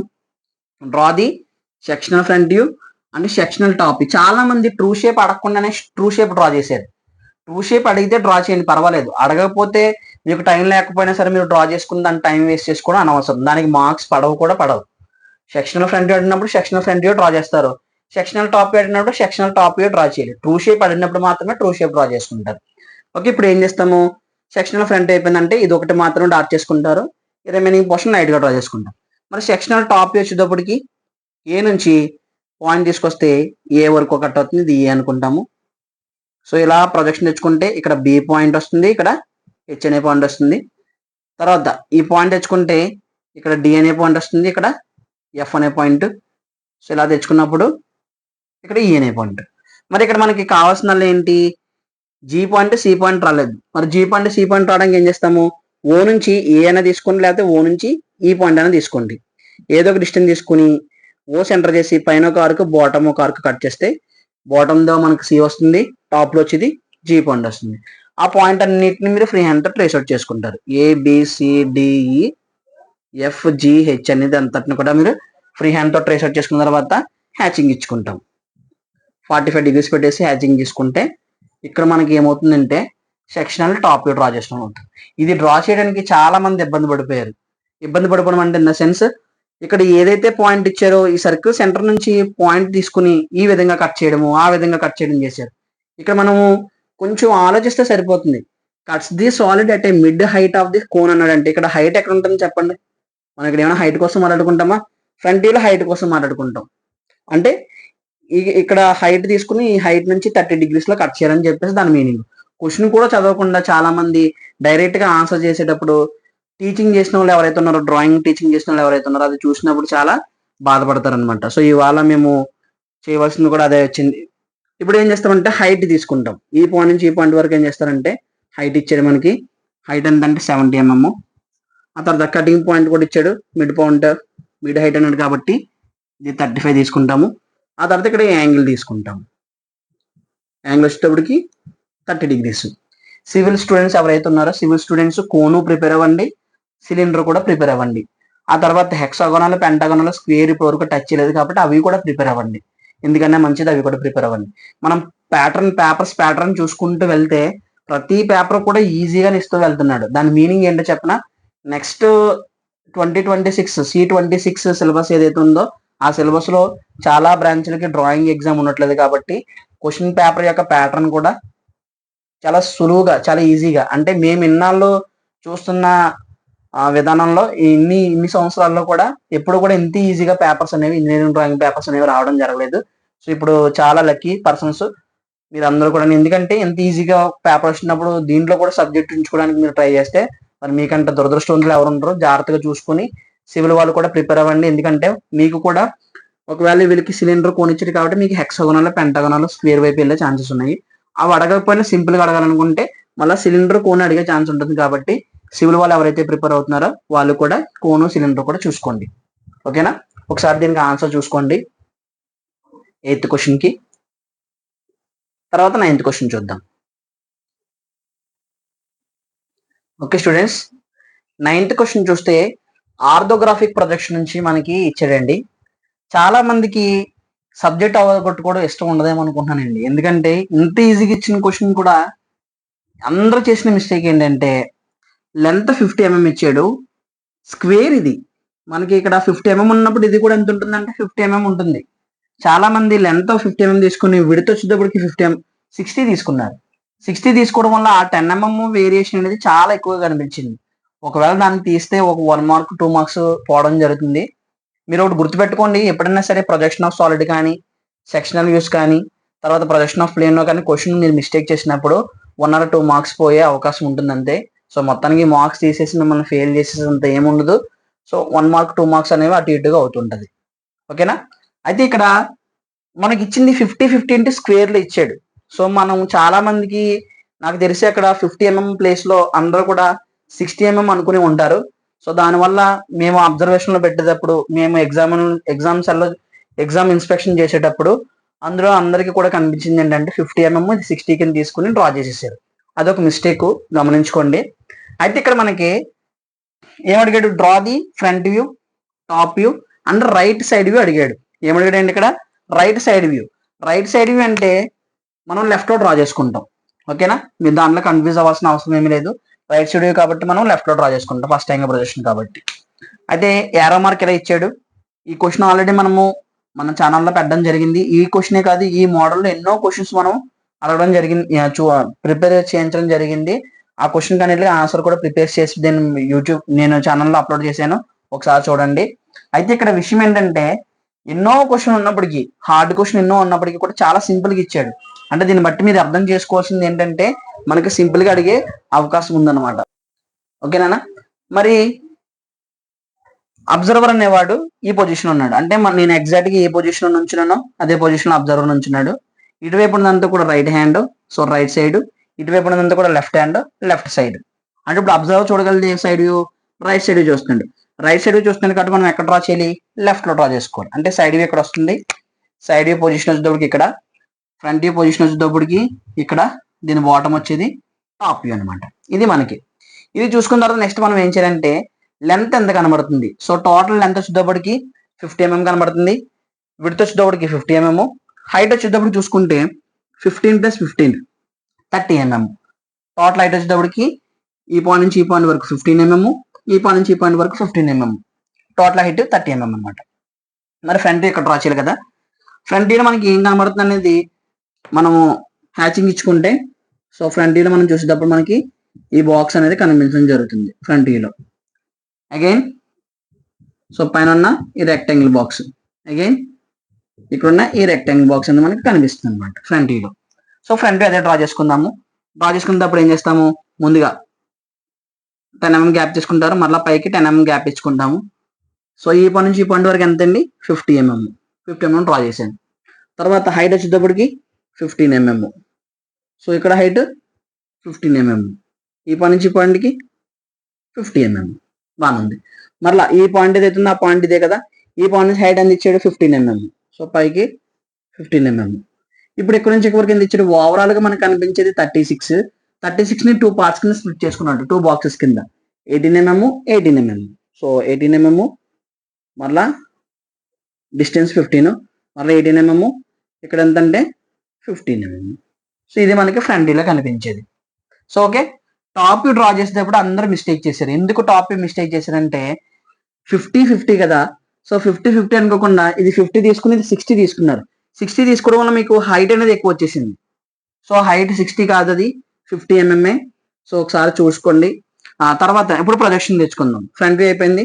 Draw the sectional front view and sectional top. చాలా మంది ట్రూ షేప్ అడగకుండానే ట్రూ షేప్ డ్రా చేశారు. ట్రూ షేప్ అడిగితే డ్రా చేయండి, పర్వాలేదు. అడగకపోతే మీకు టైం లేకపోయినా సరే మీరు డ్రా చేసుకుని దాని టైం వేస్ట్ చేసుకోవడం అనవసరం. దానికి మార్క్స్ పడవు. సెక్షనల్ ఫ్రంట్ వ్యూ అడిగినప్పుడు సెక్షనల్ ఫ్రంట్ వ్యూ డ్రా చేస్తారు. సెక్షనల్ టాప్ వ్యూ అడిగినప్పుడు సెక్షనల్ టాప్ వ్యూ డ్రా చేయాలి. ట్రూ షేప్ అడిగినప్పుడు మాత్రమే ట్రూ షేప్ డ్రా చేసుకుంటారు. ఓకే, ఇప్పుడు ఏం చేస్తాము? సెక్షనల్ ఫ్రంట్ అయిపోయిందంటే ఇది ఒకటి మాత్రం డార్క్ చేసుకుంటారు. రిమైనింగ్ పోర్షన్ లైట్గా డ్రా చేసుకుంటారు. మరి సెక్షనల్ టాప్ వ్యూ వచ్చేటప్పటికి ఏ నుంచి పాయింట్ తీసుకొస్తే ఏ వరకు కట్ అవుతుంది, ఇది ఏ అనుకుంటాము. సో ఇలా ప్రొజెక్షన్ తెచ్చుకుంటే ఇక్కడ బి పాయింట్ వస్తుంది, ఇక్కడ హెచ్ అనే పాయింట్ వస్తుంది. తర్వాత ఈ పాయింట్ తెచ్చుకుంటే ఇక్కడ డి అనే పాయింట్ వస్తుంది, ఇక్కడ ఎఫ్ అనే పాయింట్. సో ఇలా తెచ్చుకున్నప్పుడు ఇక్కడ ఈ అనే పాయింట్. మరి ఇక్కడ మనకి కావాల్సిన ఏంటి? జీ పాయింట్ సి పాయింట్ రాలేదు. మరి జీ పాయింట్ సి పాయింట్ రావడానికి ఏం చేస్తాము? ఓ నుంచి ఏ అయినా తీసుకోండి, లేకపోతే ఓ నుంచి ఈ పాయింట్ అయినా తీసుకోండి. ఏదో ఒక డిస్టెన్స్ తీసుకుని ఓ సెంటర్ చేసి పైన ఒక ఆర్క్ బాటమ్ ఒక ఆర్క్ కట్ చేస్తే బాటమ్లో మనకి సి వస్తుంది, టాప్లో వచ్చేది జీ పాయింట్ వస్తుంది. ఆ పాయింట్ అన్నిటిని మీరు ఫ్రీ హ్యాండ్తో ట్రేస్ అవుట్ చేసుకుంటారు. ఏబిసిడిఈ ఎఫ్ జి హెచ్ అనేది అంతటిని కూడా మీరు ఫ్రీ హ్యాండ్తో ట్రేస్ అవుట్ చేసుకున్న తర్వాత హ్యాచింగ్ ఇచ్చుకుంటాం. 45 degrees పెట్టేసి హ్యాచింగ్ తీసుకుంటే ఇక్కడ మనకి ఏమవుతుందంటే సెక్షనల్ టాప్ వ్యూ డ్రా చేసిన అవుతుంది. ఇది డ్రా చేయడానికి చాలా మంది ఇబ్బంది పడిపోయారు. ఇబ్బంది పడిపోవడం అంటే ఇన్ ద సెన్స్ ఇక్కడ ఏదైతే పాయింట్ ఇచ్చారో ఈ సర్కిల్ సెంటర్ నుంచి పాయింట్ తీసుకుని ఈ విధంగా కట్ చేయడము, ఆ విధంగా కట్ చేయడం చేశారు. ఇక్కడ మనము కొంచెం ఆలోచిస్తే సరిపోతుంది. Cuts the solid at a mid height of the cone అన్నాడంటే ఇక్కడ హైట్ ఎక్కడ ఉంటుంది చెప్పండి? మనం ఇక్కడ ఏమైనా హైట్ కోసం మాట్లాడుకుంటామా? ఫ్రంట్ వ్యూలో హైట్ కోసం మాట్లాడుకుంటాం. అంటే ఇక్కడ హైట్ తీసుకుని ఈ హైట్ నుంచి 30 degrees లో కట్ చేయాలని చెప్పేసి దాని మీనింగ్. క్వశ్చన్ కూడా చదవకుండా చాలా మంది డైరెక్ట్ గా ఆన్సర్ చేసేటప్పుడు టీచింగ్ చేసిన వాళ్ళు ఎవరైతే ఉన్నారో, డ్రాయింగ్ టీచింగ్ చేసిన వాళ్ళు ఎవరైతే ఉన్నారో అది చూసినప్పుడు చాలా బాధపడతారు అనమాట. సో ఇవాళ మేము చేయవలసింది కూడా అదే వచ్చింది. ఇప్పుడు ఏం చేస్తామంటే హైట్ తీసుకుంటాం. ఈ పాయింట్ నుంచి ఈ పాయింట్ వరకు ఏం చేస్తారంటే హైట్ ఇచ్చాడు మనకి. హైట్ ఎంత అంటే 70 mm. ఆ తర్వాత కటింగ్ పాయింట్ కూడా ఇచ్చాడు, మిడ్ హైట్ అన్నాడు కాబట్టి ఇది 35 తీసుకుంటాము. ఆ తర్వాత ఇక్కడ యాంగిల్ తీసుకుంటాము. యాంగిల్ వచ్చేటప్పటికి 30 degrees. సివిల్ స్టూడెంట్స్ ఎవరైతే ఉన్నారో సివిల్ స్టూడెంట్స్ కోను ప్రిపేర్ అవ్వండి, సిలిండర్ కూడా ప్రిపేర్ అవ్వండి. ఆ తర్వాత హెక్సాగోనల్, పెంటాగోనల్, స్క్వేర్ ఇప్పటి వరకు టచ్ చేయలేదు కాబట్టి అవి కూడా ప్రిపేర్ అవ్వండి. ఎందుకన్నా మంచిది, అవి కూడా ప్రిపేర్ అవ్వండి. మనం ప్యాటర్న్ చూసుకుంటూ వెళ్తే ప్రతి పేపర్ కూడా ఈజీగానే ఇస్తూ వెళ్తున్నాడు. దాని మీనింగ్ ఏంటో చెప్పనా? నెక్స్ట్ 2026 C26 సిలబస్ ఏదైతే ఉందో ఆ సిలబస్ లో చాలా బ్రాంచ్లకి డ్రాయింగ్ ఎగ్జామ్ ఉండట్లేదు కాబట్టి క్వశ్చన్ పేపర్ యొక్క ప్యాటర్న్ కూడా చాలా సులువుగా, చాలా ఈజీగా, అంటే మేము ఇన్నాళ్ళు చూస్తున్న విధానంలో ఇన్ని సంవత్సరాల్లో కూడా ఎప్పుడు కూడా ఇంత ఈజీగా పేపర్స్ అనేవి, ఇంజనీరింగ్ డ్రాయింగ్ పేపర్స్ అనేవి రావడం జరగలేదు. సో ఇప్పుడు చాలా లక్కీ పర్సన్స్ మీరు అందరూ కూడా. ఎందుకంటే ఎంత ఈజీగా పేపర్ వచ్చినప్పుడు దీంట్లో కూడా సబ్జెక్ట్ ఉంచుకోవడానికి మీరు ట్రై చేస్తే మరి మీకంటే దురదృష్టవంతులు ఎవరు ఉంటారో జాగ్రత్తగా చూసుకుని సివిల్ వాళ్ళు కూడా ప్రిపేర్ అవ్వండి. ఎందుకంటే మీకు కూడా ఒకవేళ వీళ్ళకి సిలిండర్ కొనిచ్చారు కాబట్టి మీకు హెక్సాగోనల్, పెంటాగోనల్, స్క్వేర్ వైపు వెళ్ళే ఛాన్సెస్ ఉన్నాయి. అవి అడగకపోయినా సింపుల్ గా అడగాలనుకుంటే మళ్ళీ సిలిండర్ కోన్ అడిగే ఛాన్స్ ఉంటుంది. కాబట్టి సివిల్ వాళ్ళు ఎవరైతే ప్రిపేర్ అవుతున్నారో వాళ్ళు కూడా కోను, సిలిండర్ కూడా చూసుకోండి. ఓకేనా? ఒకసారి దీనికి ఆన్సర్ చూసుకోండి 8th క్వశ్చన్ కి. తర్వాత 9th క్వశ్చన్ చూద్దాం. ఓకే స్టూడెంట్స్, 9th క్వశ్చన్ చూస్తే ఆర్థోగ్రాఫిక్ ప్రొజెక్షన్ నుంచి మనకి ఇచ్చాడండి. చాలా మందికి సబ్జెక్ట్ అవగొట్టుకోవడం ఇష్టం ఉండదేమో అనుకుంటున్నానండి. ఎందుకంటే ఇంత ఈజీగా ఇచ్చిన క్వశ్చన్ కూడా అందరూ చేసిన మిస్టేక్ ఏంటంటే లెంత్ 50 mm ఇచ్చాడు, స్క్వేర్ ఇది మనకి ఇక్కడ 50 mm ఉన్నప్పుడు ఇది కూడా ఎంత ఉంటుందంటే 50 mm ఉంటుంది. చాలా మంది లెంత్ 50 mm తీసుకుని విడత వచ్చేటప్పటికి 60 తీసుకున్నారు. 60 తీసుకోవడం వల్ల ఆ 10 mm వేరియేషన్ అనేది చాలా ఎక్కువగా కనిపించింది. ఒకవేళ దాన్ని తీస్తే ఒక 1 మార్క్ 2 మార్క్స్ పోవడం జరుగుతుంది. మీరు ఒకటి గుర్తుపెట్టుకోండి, ఎప్పుడైనా సరే ప్రొజెక్షన్ ఆఫ్ సాలిడ్ కానీ, సెక్షనల్ వ్యూస్ కానీ, తర్వాత ప్రొజెక్షన్ ఆఫ్ ప్లేన్ లో కానీ క్వశ్చన్ మీరు మిస్టేక్ చేసినప్పుడు 1 or 2 మార్క్స్ పోయే అవకాశం ఉంటుంది అంతే. సో మొత్తానికి మార్క్స్ తీసేసి మిమ్మల్ని ఫెయిల్ చేసేంత ఏముండదు. సో 1 మార్క్ 2 మార్క్స్ అనేవి అటు ఇటుగా అవుతుంటది. ఓకేనా? అయితే ఇక్కడ మనకి ఇచ్చింది 50-50 అంటే స్క్వేర్ లో ఇచ్చాడు. సో మనం చాలా మందికి నాకు తెలిసి అక్కడ 50 mm ప్లేస్ లో అందరూ కూడా 60 mm అనుకుని ఉంటారు. సో దానివల్ల మేము అబ్జర్వేషన్లో పెట్టేటప్పుడు మేము ఎగ్జామ్ ఇన్స్పెక్షన్ చేసేటప్పుడు అందులో అందరికీ కూడా కనిపించింది ఏంటంటే 50 mm 60 కింద తీసుకుని డ్రా చేసేసారు. అదొక మిస్టేక్, గమనించుకోండి. అయితే ఇక్కడ మనకి ఏమడిగాడు, draw the front view, top view and right side view అడిగాడు. ఏమడిగాడు అండి ఇక్కడ, right side view. Right side view అంటే మనం లెఫ్ట్ లో డ్రా చేసుకుంటాం. ఓకేనా, మీరు దాంట్లో కన్ఫ్యూజ్ అవ్వాల్సిన అవసరం ఏమీ లేదు. రైట్ సైడ్ వ్యూ కాబట్టి మనం లెఫ్ట్ లో డ్రా చేసుకుంటాం, ఫస్ట్ యాంగిల్ ప్రొజెక్షన్ కాబట్టి. అయితే ఏరో మార్క్ ఎలా ఇచ్చాడు, ఈ క్వశ్చన్ ఆల్రెడీ మనము మన ఛానల్లో పెట్టడం జరిగింది. ఈ క్వశ్చనే కాదు, ఈ మోడల్లో ఎన్నో క్వశ్చన్స్ మనం అడగడం జరిగింది, ప్రిపేర్ చేయించడం జరిగింది. ఆ క్వశ్చన్ అనేది ఆన్సర్ కూడా ప్రిపేర్ చేసి నేను ఛానల్లో అప్లోడ్ చేశాను, ఒకసారి చూడండి. అయితే ఇక్కడ విషయం ఏంటంటే ఎన్నో క్వశ్చన్ ఉన్నప్పటికీ, హార్డ్ క్వశ్చన్ ఎన్నో ఉన్నప్పటికీ కూడా చాలా సింపుల్గా ఇచ్చాడు. అంటే దీన్ని బట్టి మీరు అర్థం చేసుకోవాల్సింది ఏంటంటే మనకి సింపుల్గా అడిగే అవకాశం ఉందన్నమాట. ఓకేనా. మరి అబ్జర్వర్ అనేవాడు ఈ పొజిషన్ ఉన్నాడు, అంటే నేను ఎగ్జాక్ట్ గా ఏ పొజిషన్ నుంచున్నానో అదే పొజిషన్ అబ్జర్వర్ నుంచున్నాడు. ఇటువైపు ఉన్నదంతా కూడా right hand, so right side. ఇటువైపు ఉన్నదంతా కూడా లెఫ్ట్ హ్యాండ్, లెఫ్ట్ సైడ్. అంటే ఇప్పుడు అబ్జర్వర్ చూడగలిగే సైడ్ వ్యూ రైట్ సైడ్ చూస్తున్నాడు. రైట్ సైడ్ చూస్తున్నాడు కాబట్టి మనం ఎక్కడ డ్రా చేయాలి, లెఫ్ట్ లో డ్రా చేసుకోవాలి. అంటే సైడ్ వ్యూ ఇక్కడ వస్తుంది, సైడ్ వ్యూ పొజిషన్ వచ్చేటప్పటికి ఇక్కడ, ఫ్రంట్ వ్యూ పొజిషన్ వచ్చేటప్పటికి ఇక్కడ, దీని బాటమ్ వచ్చేది టాప్ వ్యూ అనమాట. ఇది మనకి. ఇది చూసుకున్న తర్వాత నెక్స్ట్ మనం ఏం చేయాలంటే లెంత్ ఎంత కనబడుతుంది. సో టోటల్ లెంత్ వచ్చేటప్పటికి 50 mm కనబడుతుంది, విడ్త్ వచ్చేటప్పటికి 50 mm, హైట్ వచ్చేటప్పటికి చూసుకుంటే 15 + 15 30 mm. టోటల్ హైట్ వచ్చేటప్పటికి ఈ పాయింట్ నుంచి ఈ పాయింట్ వరకు 15 mm, ఈ పాయింట్ నుంచి ఈ పాయింట్ వరకు 15 mm. టోటల్ హైట్ 30 mm అనమాట. మరి ఫ్రంట్ ఇక్కడ డ్రా చేయాలి కదా. ఫ్రంట్ వ్యూలో మనకి ఏం కనబడుతుంది అనేది మనము హ్యాచింగ్ ఇచ్చుకుంటే, సో ఫ్రంట్ వ్యూలో మనం చూసేటప్పుడు మనకి ఈ బాక్స్ అనేది కనిపించడం జరుగుతుంది ఫ్రంట్ వ్యూలో. అగైన్ సో పైన ఉన్న ఈ రెక్టాంగిల్ బాక్స్, అగైన్ ఇక్కడ ఉన్న ఈ రెక్టాంగిల్ బాక్స్ అనేది మనకి కనిపిస్తుంది అనమాట ఫ్రంట్ వ్యూలో. సో ఫ్రంట్ వ్యూ అదే డ్రా చేసుకుందాము. డ్రా చేసుకున్నప్పుడు ఏం చేస్తాము, ముందుగా 10 mm గ్యాప్ తీసుకుంటారు, మళ్ళీ పైకి 10 mm గ్యాప్ ఇచ్చుకుంటాము. సో ఈ పాయింట్ నుంచి ఈ పాయింట్ వరకు ఎంత అండి, 50 mm డ్రా చేశాను. తర్వాత హైట్ వచ్చేటప్పటికి 15 mm. సో ఇక్కడ హైట్ 15 mm, ఈ పాయింట్ నుంచి ఈ పాయింట్కి 50 mm. బాగా ఉంది. మరలా ఈ పాయింట్ ఏదైతుందో ఆ పాయింట్ ఇదే కదా, ఈ పాయింట్ నుంచి హైట్ ఎంత ఇచ్చాడు 15 mm. సో పైకి 15 mm. ఇప్పుడు ఇక్కడ నుంచి వరకు ఎంత ఇచ్చాడు, ఓవరాల్ గా మనకు కనిపించేది 36 ని 2 పార్ట్స్ కింద స్ప్లిట్ చేసుకున్నాడు, 2 బాక్సెస్ కింద, 18 mm 18 mm. సో 18 mm మరలా డిస్టెన్స్ 15, మరలా 18 mm, ఇక్కడ ఎంత అంటే 15 mm. సో ఇది మనకి ఫ్రంట్ వ్యూలో కనిపించేది. So okay, top view draw చేసేటప్పుడు అందరూ మిస్టేక్ చేశారు. ఎందుకు టాప్ వ్యూ మిస్టేక్ చేశారంటే 50-50 కదా. సో 50-50 అనుకోకుండా ఇది 50 తీసుకుని ఇది 60 తీసుకున్నారు. 60 తీసుకోవడం వల్ల మీకు హైట్ అనేది ఎక్కువ వచ్చేసింది. సో హైట్ 60 కాదు, అది 50 mm. సో ఒకసారి చూసుకోండి. తర్వాత ఇప్పుడు ప్రొజెక్షన్ తెచ్చుకుందాం. ఫ్రంట్ వ్యూ అయిపోయింది.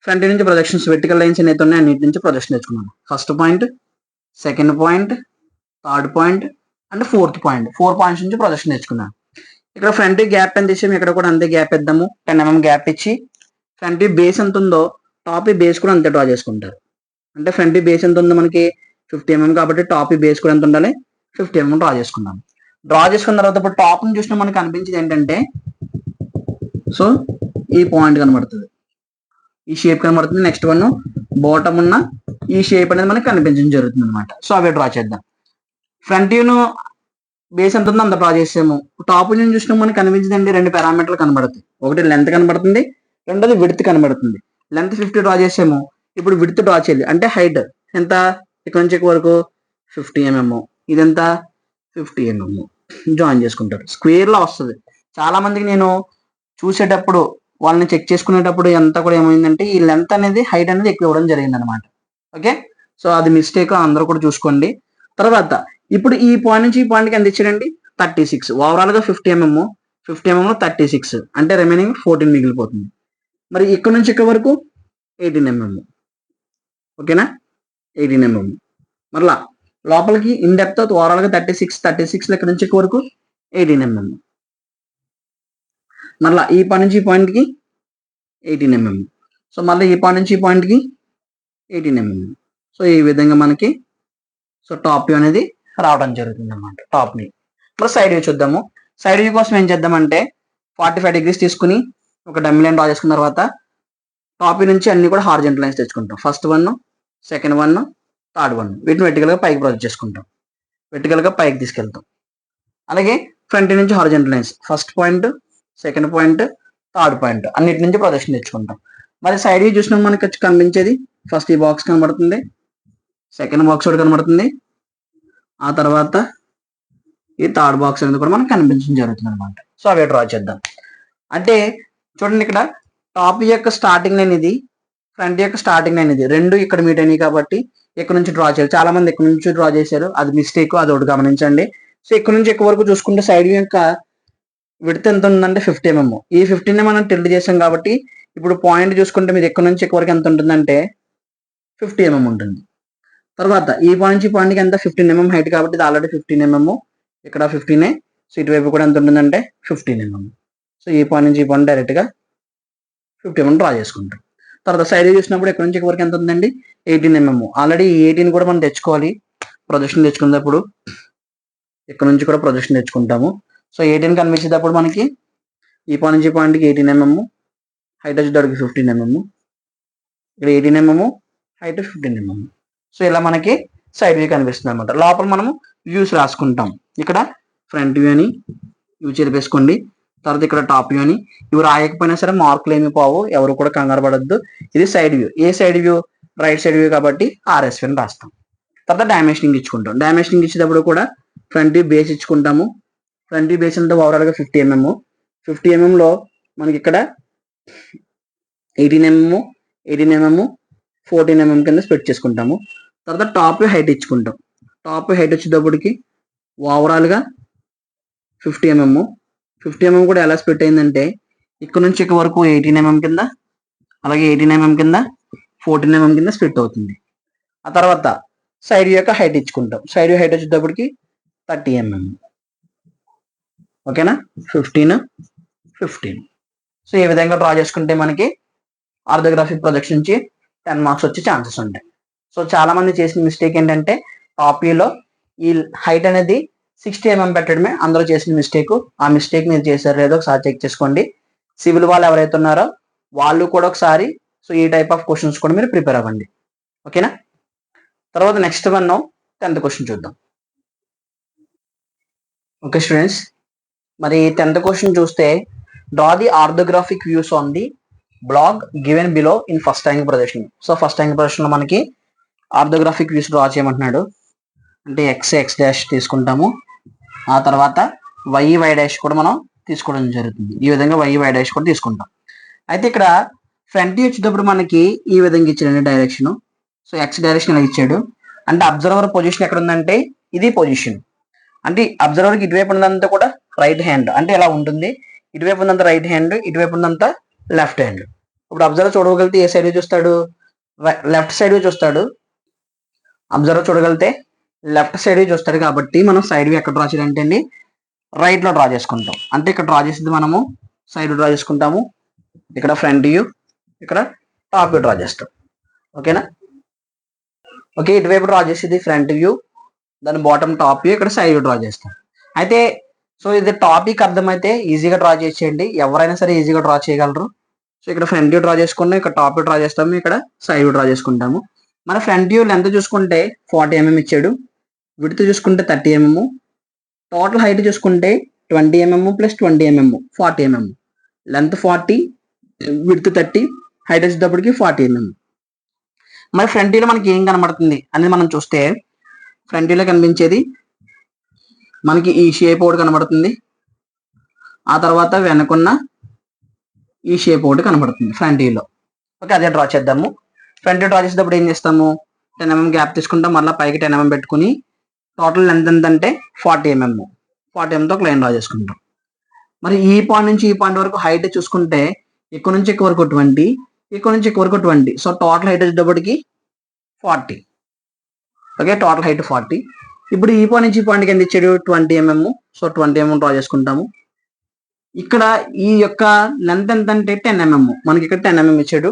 ఫ్రంట్ నుంచి ప్రొజెక్షన్స్, వెర్టికల్ లైన్స్ ఏదైతే ఉన్నాయో అన్నిటి నుంచి ప్రొజెక్షన్ తెచ్చుకున్నాం. First point, second point, third point and fourth point, 4 points నుంచి ప్రొజెక్షన్ తెచ్చుకున్నాం. ఇక్కడ ఫ్రంట్ గ్యాప్ ఎంత ఇచ్చాము, ఇక్కడ కూడా అంతే గ్యాప్ ఇద్దాము. 10 mm గ్యాప్ ఇచ్చి ఫ్రంట్ బేస్ ఎంత ఉందో టాప్ బేస్ కూడా అంతే డ్రా చేసుకుంటారు. అంటే ఫ్రంట్ బేస్ ఎంత ఉందో మనకి 50 mm కాబట్టి టాప్ బేస్ కూడా ఎంత ఉండాలి, 50 mm డ్రా చేసుకున్నాం. డ్రా చేసుకున్న తర్వాత ఇప్పుడు టాప్ ని చూసినా మనకి అనిపించేది ఏంటంటే, సో ఈ పాయింట్ కనబడుతుంది, ఈ షేప్ కనబడుతుంది. నెక్స్ట్ వన్ బాటమ్ ఉన్న ఈ షేప్ అనేది మనకి కనిపించడం జరుగుతుంది అనమాట. సో అవి డ్రా చేద్దాం. ఫ్రంట్ వ్యూను బేస్ ఎంత ఉందో అంత డ్రా చేసాము. టాప్ నుంచి చూసినా మనకి కనిపించిందండి 2 పారామీటర్లు కనబడుతాయి. ఒకటి లెంత్ కనబడుతుంది, రెండోది విడ్త్ కనబడుతుంది. లెంత్ 50 డ్రా చేసాము, ఇప్పుడు విడ్త్ డ్రా చేయాలి. అంటే హైట్ ఎంత, ఇక్కడ నుంచి వరకు 50 mm, ఇదంతా 50 mm. జాయిన్ చేసుకుంటారు, స్క్వేర్ లా వస్తుంది. చాలా మందికి నేను చూసేటప్పుడు వాళ్ళని చెక్ చేసుకునేటప్పుడు ఎంత కూడా ఏమైందంటే ఈ లెంత్ అనేది హైట్ అనేది ఎక్కువ ఇవ్వడం జరిగింది అనమాట. ఓకే, సో అది మిస్టేక్, అందరూ కూడా చూసుకోండి. తర్వాత ఇప్పుడు ఈ పాయింట్ నుంచి ఈ పాయింట్కి ఎంత ఇచ్చాడండి, 36. ఓవరాల్ గా 50 mm, 50 mm లో 36 అంటే రిమైనింగ్ 14 మిగిలిపోతుంది. మరి ఇక్కడ నుంచి ఇక్కడ వరకు 18 mm. ఓకేనా, 18 mm. మరలా లోపలికి ఇన్ డెప్త్ ఓవరాల్ గా 36 ఇక్కడ నుంచి వరకు 18 mm. మరలా ఈ పాయింట్ నుంచి ఈ పాయింట్కి 18 mm. సో మళ్ళీ ఈ పాయింట్ నుంచి ఈ పాయింట్కి 18 mm. సో ఈ విధంగా మనకి సో టాప్ వ్యూ అనేది రావడం జరుగుతుంది అనమాట. టాప్ ని మరి సైడ్ వ్యూ చూద్దాము. సైడ్ వ్యూ కోసం ఏం చేద్దామంటే 45 degrees తీసుకుని ఒక డమ్మీ లైన్ డ్రా చేసుకున్న తర్వాత టాప్ నుంచి అన్ని కూడా హార్జెంటల్ లైన్స్ తెచ్చుకుంటాం. First one, second one, third one, వీటిని వెర్టికల్గా పైకి ప్రొజెక్ట్ చేసుకుంటాం, వెర్టికల్గా పైకి తీసుకెళ్తాం. అలాగే ఫ్రంట్ నుంచి horizontal lines first point, second point, third point అన్నిటి నుంచి ప్రొజెక్షన్ తెచ్చుకుంటాం. మరి సైడ్ వ్యూ చూసినా మనకి కనిపించేది ఫస్ట్ ఈ బాక్స్ కనబడుతుంది, సెకండ్ బాక్స్ ఒకటి కనబడుతుంది, ఆ తర్వాత ఈ థర్డ్ బాక్స్ అనేది కూడా మనకు కనిపించడం జరుగుతుంది అనమాట. సో అవి డ్రా చేద్దాం. అంటే చూడండి, ఇక్కడ టాప్ యొక్క స్టార్టింగ్ లైన్ ఇది, ఫ్రంట్ యొక్క స్టార్టింగ్ లైన్ ఇది, రెండు ఇక్కడ మీట్ అయినాయి కాబట్టి ఇక్కడ నుంచి డ్రా చేయాలి. చాలా మంది ఇక్కడ నుంచి డ్రా చేశారు, అది మిస్టేక్, అది ఒకటి గమనించండి. సో ఇక్కడ నుంచి ఎక్కువ వరకు చూసుకుంటే సైడ్ వ్యూ యొక్క విడ్త్ ఎంత ఉందంటే 50 mm. ఈ 15 మనం టిల్ట్ చేసాం కాబట్టి ఇప్పుడు పాయింట్ చూసుకుంటే మీరు ఎక్కడ నుంచి ఎక్కువ వరకు ఎంత ఉంటుందంటే 50 mm ఉంటుంది. తర్వాత ఈ పాయింట్ నుంచి పాయింట్కి ఎంత 15 mm హైట్ కాబట్టి ఇది ఆల్రెడీ 15 mm, ఇక్కడ 15. సో ఇటువైపు కూడా ఎంత ఉంటుందంటే 15 mm. సో ఈ పాయింట్ నుంచి ఈ పాయింట్ డైరెక్ట్గా 50 mm డ్రా చేసుకుంటాం. తర్వాత సైడ్ చూసినప్పుడు ఎక్కడ నుంచి వరకు ఎంత ఉందండి 18 mm. ఆల్రెడీ 18 కూడా మనం తెచ్చుకోవాలి, ప్రొజెక్షన్ తెచ్చుకున్నప్పుడు ఇక్కడ నుంచి కూడా ప్రొజెక్షన్ తెచ్చుకుంటాము. సో 18 కనిపించేటప్పుడు మనకి ఈ పాయింట్ నుంచి పాయింట్కి 18 mm, హైట్ వచ్చేటప్పటికి 15 mm, ఇక్కడ 18 mm, హైట్ 15 mm. సో ఇలా మనకి సైడ్ వ్యూ కనిపిస్తుంది అనమాట. లోపల మనము వ్యూస్ రాసుకుంటాం. ఇక్కడ ఫ్రంట్ వ్యూ అని వ్యూ చెరిపేసుకోండి, తర్వాత ఇక్కడ టాప్ వ్యూ అని. ఇవి రాయకపోయినా సరే మార్కులు ఏమి పోవు, ఎవరు కూడా కంగారు పడద్దు. ఇది సైడ్ వ్యూ. ఏ side view? Right side view కాబట్టి RSV అని రాస్తాం. తర్వాత డైమెన్షనింగ్ ఇచ్చుకుంటాం. డైమెన్షనింగ్ ఇచ్చేటప్పుడు కూడా ఫ్రంట్ వ్యూ బేస్ ఇచ్చుకుంటాము. ఫ్రంట్ వ్యూ బేస్ అంటే ఓవరాల్గా 50 mm. 50 mm లో మనకి ఇక్కడ 18 mm, 18 mm, 14 mm కింద స్ప్లిట్ చేసుకుంటాము. తర్వాత టాప్ వ్యూ హైట్ ఇచ్చుకుంటాం. టాప్ వ్యూ హైట్ వచ్చేటప్పటికి ఓవరాల్గా 50 mm. 50 mm కూడా ఎలా స్ప్లిట్ అయిందంటే ఇక్కడ నుంచి ఇక్కడ వరకు 18 mm కింద, అలాగే 18 mm కింద, 14 mm కింద స్ప్లిట్ అవుతుంది. ఆ తర్వాత సైడ్ వ్యూ యొక్క హైట్ ఇచ్చుకుంటాం. సైడ్ వ్యూ హైట్ వచ్చేటప్పటికి 30 mm. ఓకేనా, 15, 15. సో ఈ విధంగా డ్రా చేసుకుంటే మనకి ఆర్థోగ్రాఫిక్ ప్రొజెక్షన్ నుంచి 10 మార్క్స్ వచ్చే ఛాన్సెస్ ఉంటాయి. సో చాలా మంది చేసిన మిస్టేక్ ఏంటంటే టాప్ వ్యూలో ఈ హైట్ అనేది 60 mm పెట్టడమే అందరూ చేసిన మిస్టేక్. ఆ మిస్టేక్ మీరు చేశారు లేదో ఒకసారి చెక్ చేసుకోండి. సివిల్ వాళ్ళు ఎవరైతే ఉన్నారో వాళ్ళు కూడా ఒకసారి సో ఈ టైప్ ఆఫ్ క్వశ్చన్స్ కూడా మీరు ప్రిపేర్ అవ్వండి. ఓకేనా. తర్వాత నెక్స్ట్ వన్ 10th క్వశ్చన్ చూద్దాం. ఓకే స్టూడెంట్స్, మరి 10th క్వశ్చన్ చూస్తే draw the orthographic views on the block given below in first angle projection. So first angle projection లో మనకి ఆర్థోగ్రాఫిక్ వ్యూస్ డ్రా చేయమంటున్నాడు. అంటే x డాష్ తీసుకుంటాము, ఆ తర్వాత y డాష్ కూడా మనం తీసుకోవడం జరుగుతుంది. ఈ విధంగా y డాష్ కూడా తీసుకుంటాం. అయితే ఇక్కడ ఫ్రంట్ వ్యూ వచ్చేటప్పుడు మనకి ఈ విధంగా ఇచ్చాడండి డైరెక్షన్. సో x డైరెక్షన్ ఇలా ఇచ్చాడు. అంటే అబ్జర్వర్ పొజిషన్ ఎక్కడ ఉందంటే ఇది పొజిషన్. అంటే అబ్జర్వర్కి ఇటువైపు ఉన్నదంతా కూడా రైట్ హ్యాండ్, అంటే ఇలా ఉంటుంది. ఇటువైపు ఉన్నంత రైట్ హ్యాండ్, ఇటువైపు ఉన్నంత లెఫ్ట్ హ్యాండ్. ఇప్పుడు అబ్జర్వర్ చూడగలిగితే ఏ సైడ్ చూస్తాడు? లెఫ్ట్ సైడ్ చూస్తాడు. అబ్జర్వర్ చూడగలిగితే లెఫ్ట్ సైడ్ చూస్తాడు కాబట్టి మనం సైడ్ వ్యూ ఎక్కడ డ్రా చేయాలంటే అండి రైట్ లో డ్రా చేసుకుంటాం. అంటే ఇక్కడ డ్రా చేసేది మనము సైడ్ డ్రా చేసుకుంటాము. ఇక్కడ ఫ్రంట్ వ్యూ, ఇక్కడ టాప్ వ్యూ డ్రా చేస్తాం. ఓకేనా. ఓకే, ఇటువైపు డ్రా చేసేది ఫ్రంట్ వ్యూ, దాని బాటమ్ టాప్ వ్యూ, ఇక్కడ సైడ్ వ్యూ డ్రా చేస్తాం. అయితే సో ఇది టాపిక్ అర్థమైతే ఈజీగా డ్రా చేసేయండి, ఎవరైనా సరే ఈజీగా డ్రా చేయగలరు. సో ఇక్కడ ఫ్రంట్ వ్యూ డ్రా చేసుకున్నాం, ఇక్కడ టాప్ వ్యూ డ్రా చేస్తాము, ఇక్కడ సైడ్ వ్యూ డ్రా చేసుకుంటాము. మన ఫ్రంట్ వ్యూ లెంత్ చూసుకుంటే 40 mm ఇచ్చాడు, విడ్త్ చూసుకుంటే 30 mm, టోటల్ హైట్ చూసుకుంటే 20 mm plus 20 mm 40 mm. Length 40, width 30, height వచ్చేటప్పటికి 40 mm. మరి ఫ్రంట్ వ్యూలో మనకి ఏం కనబడుతుంది అనేది మనం చూస్తే ఫ్రంట్ వ్యూలో కనిపించేది మనకి ఈ షేప్ ఒకటి కనబడుతుంది, ఆ తర్వాత వెనకున్న ఈ షేప్ ఒకటి కనబడుతుంది ఫ్రంట్ వ్యూలో. ఓకే, అదే డ్రా చేద్దాము. ఫ్రంట్ వ్యూ డ్రా చేసేటప్పుడు ఏం చేస్తాము? 10 mm గ్యాప్ తీసుకుంటాం, మళ్ళీ పైకి 10 mm పెట్టుకుని టోటల్ లెంత్ ఎంత అంటే 40 mm. 40 mm తో ఒక లైన్ డ్రా చేసుకుంటాం. మరి ఈ పాయింట్ నుంచి ఈ పాయింట్ వరకు హైట్ చూసుకుంటే ఇక్కడ నుంచి ఇక్కడ వరకు 20, ఇక్కడ నుంచి ఇక్కడ వరకు 20. సో టోటల్ హైట్ వచ్చేటప్పటికి 40. Okay, total height 40. ఇప్పుడు ఈ పాయింట్ నుంచి ఈ పాయింట్కి ఎంత ఇచ్చాడు? 20 mm. సో 20 mm డ్రా చేసుకుంటాము. ఇక్కడ ఈ యొక్క లెంత్ ఎంత అంటే 10 mm. మనకి ఇక్కడ 10 mm ఇచ్చాడు,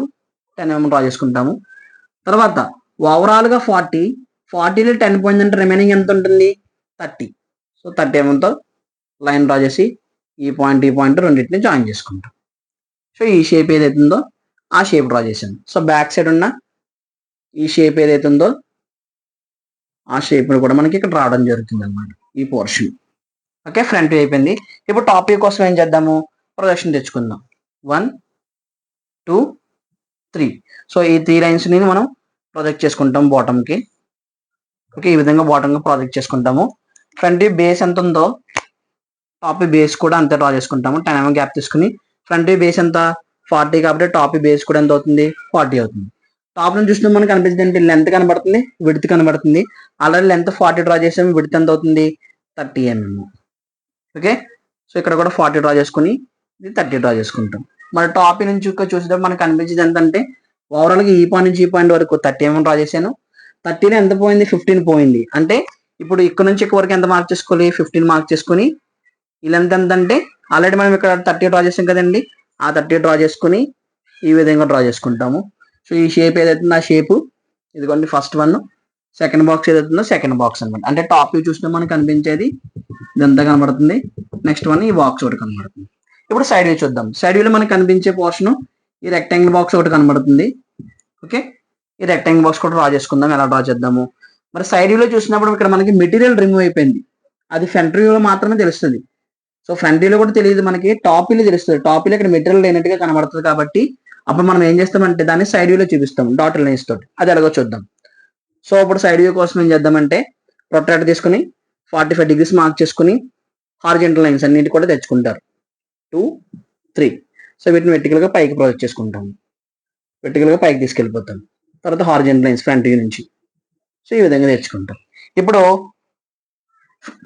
10 mm డ్రా చేసుకుంటాము. తర్వాత ఓవరాల్ గా 40లో 10 పోయిందంటే రిమైనింగ్ ఎంత ఉంటుంది? 30. సో 30 mm తో లైన్ డ్రా చేసి ఈ పాయింట్ రెండింటిని జాయిన్ చేసుకుంటాం. సో ఈ షేప్ ఏదైతుందో ఆ షేప్ డ్రా చేశాను. సో బ్యాక్ సైడ్ ఉన్న ఈ షేప్ ఏదైతే ఉందో ఆ షేప్ కూడా మనకి ఇక్కడ రావడం జరుగుతుంది అనమాట, ఈ పోర్షన్. ఓకే, ఫ్రంట్ వ్యూ అయిపోయింది. ఇప్పుడు టాప్ వ్యూ కోసం ఏం చేద్దాము, ప్రొజెక్షన్ తెచ్చుకుందాం. 1 2 3. సో ఈ 3 లైన్స్ ని మనం ప్రొజెక్ట్ చేసుకుంటాం బాటమ్ కి. ఓకే, ఈ విధంగా బాటమ్ గా ప్రాజెక్ట్ చేసుకుంటాము. ఫ్రంట్ వ్యూ బేస్ ఎంత ఉందో టాప్ బేస్ కూడా అంతే డ్రా చేసుకుంటాము. 10 mm గ్యాప్ తీసుకుని ఫ్రంట్ వ్యూ బేస్ ఎంత 40 కాబట్టి టాప్ బేస్ కూడా ఎంత అవుతుంది, 40 అవుతుంది. టాప్ నుంచి చూసినా మనకు కనిపించింది అంటే లెంత్ కనబడుతుంది, విడ్త్ కనబడుతుంది. ఆల్రెడీ లెంత్ 40 డ్రా చేసాము, విడ్త్ ఎంత అవుతుంది 30 mm. ఓకే, సో ఇక్కడ కూడా 40 డ్రా చేసుకుని ఇది 30 డ్రా చేసుకుంటాం. మరి టాప్ నుంచి చూసేటప్పుడు మనకు కనిపించేది ఎంతంటే ఓవరాల్ గా ఈ పాయింట్ నుంచి ఈ పాయింట్ వరకు 30 mm డ్రా చేశాను. 30లో ఎంత పోయింది, 15 పోయింది. అంటే ఇప్పుడు ఇక్కడ నుంచి ఇక్కడ వరకు ఎంత మార్క్ చేసుకోవాలి, 15 మార్క్ చేసుకుని ఈ లెంత్ ఎంత అంటే ఆల్రెడీ మనం ఇక్కడ 30 డ్రా చేసాం కదండి, ఆ 30 డ్రా చేసుకుని ఈ విధంగా డ్రా చేసుకుంటాము. సో ఈ షేప్ ఏదైతుందో ఆ షేప్ ఇదిగోండి ఫస్ట్ వన్. సెకండ్ బాక్స్ ఏదైతుందో సెకండ్ బాక్స్ అనమాట. అంటే టాప్ వ్యూ చూసినా మనకు కనిపించేది ఇదంతా కనబడుతుంది. నెక్స్ట్ వన్ ఈ బాక్స్ ఒకటి కనబడుతుంది. ఇప్పుడు సైడ్ వ్యూ చూద్దాం. సైడ్ వ్యూలో మనకు కనిపించే పోర్షన్ ఈ రెక్టాంగిల్ బాక్స్ ఒకటి కనబడుతుంది. ఓకే, ఈ రెక్టాంగిల్ బాక్స్ కూడా డ్రా చేసుకుందాం. ఎలా డ్రా చేద్దాము, మరి సైడ్ వ్యూలో చూసినప్పుడు ఇక్కడ మనకి మెటీరియల్ రిమూవ్ అయిపోయింది. అది ఫ్రంట్ వ్యూలో మాత్రమే తెలుస్తుంది. సో ఫ్రంట్ వ్యూలో కూడా తెలియదు మనకి, టాప్ వ్యూలో తెలుస్తుంది. టాప్ వ్యూలో ఇక్కడ మెటీరియల్ లేనట్టుగా కనబడుతుంది కాబట్టి అప్పుడు మనం ఏం చేస్తామంటే దాన్ని సైడ్ వ్యూలో చూపిస్తాం డాటెడ్ లైన్స్ తోటి. అది ఎలాగో చూద్దాం. సో ఇప్పుడు సైడ్ వ్యూ కోసం ఏం చేద్దామంటే ప్రొట్రాక్టర్ తీసుకుని 45 degrees మార్క్ చేసుకుని హారిజెంటల్ లైన్స్ అన్నిటి కూడా తెచ్చుకుంటారు. 2 3. సో వీటిని వెర్టికల్ గా పైకి ప్రొజెక్ట్ చేసుకుంటాము. వెర్టికల్ గా పైకి తీసుకెళ్ళిపోతాం. తర్వాత హారిజెంటల్ లైన్స్ ఫ్రంట్ వ్యూ నుంచి సో ఈ విధంగా తెచ్చుకుంటాం. ఇప్పుడు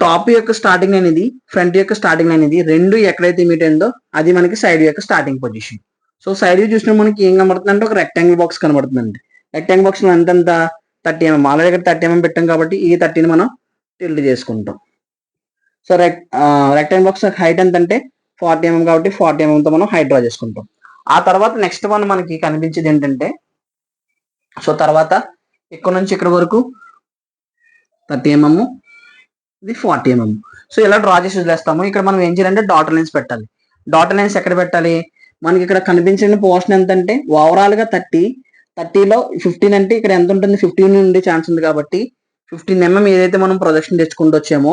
టాప్ యొక్క స్టార్టింగ్ లైన్ ఇది, ఫ్రంట్ యొక్క స్టార్టింగ్ లైన్ ఇది, రెండు ఎక్కడైతే మీట్ అయిందో అది మనకి సైడ్ వ్యూ యొక్క starting position. So side view చూసినా మనకి ఏం కనబడుతుంది అంటే ఒక రెక్టాంగిల్ బాక్స్ కనబడుతుందండి. రెక్టాంగిల్ బాక్స్ లో ఎంత 30 mm, ఆల్రెడీ ఇక్కడ 30 mm పెట్టాం కాబట్టి ఈ 30ని మనం టిల్ట్ చేసుకుంటాం. సో రెక్టాంగిల్ బాక్స్ హైట్ ఎంత అంటే 40 mm కాబట్టి 40 mm తో మనం హైట్ డ్రా చేసుకుంటాం. ఆ తర్వాత నెక్స్ట్ వన్ మనకి కనిపించేది ఏంటంటే సో తర్వాత ఇక్కడ నుంచి ఇక్కడ వరకు 30 mm, ఇది 40 mm. సో ఇలా డ్రా చేసి వదిలేస్తాము. ఇక్కడ మనం ఏం చేయాలంటే డాటర్ లైన్స్ పెట్టాలి. డాటర్ లైన్స్ ఎక్కడ పెట్టాలి, మనకి ఇక్కడ కనిపించిన పోర్షన్ ఎంత అంటే ఓవరాల్ గా 30లో 15 అంటే ఇక్కడ ఎంత ఉంటుంది, 15 ఉండే ఛాన్స్ ఉంది కాబట్టి 15 mm ఏదైతే మనం ప్రొజెక్షన్ తెచ్చుకుంటూ వచ్చామో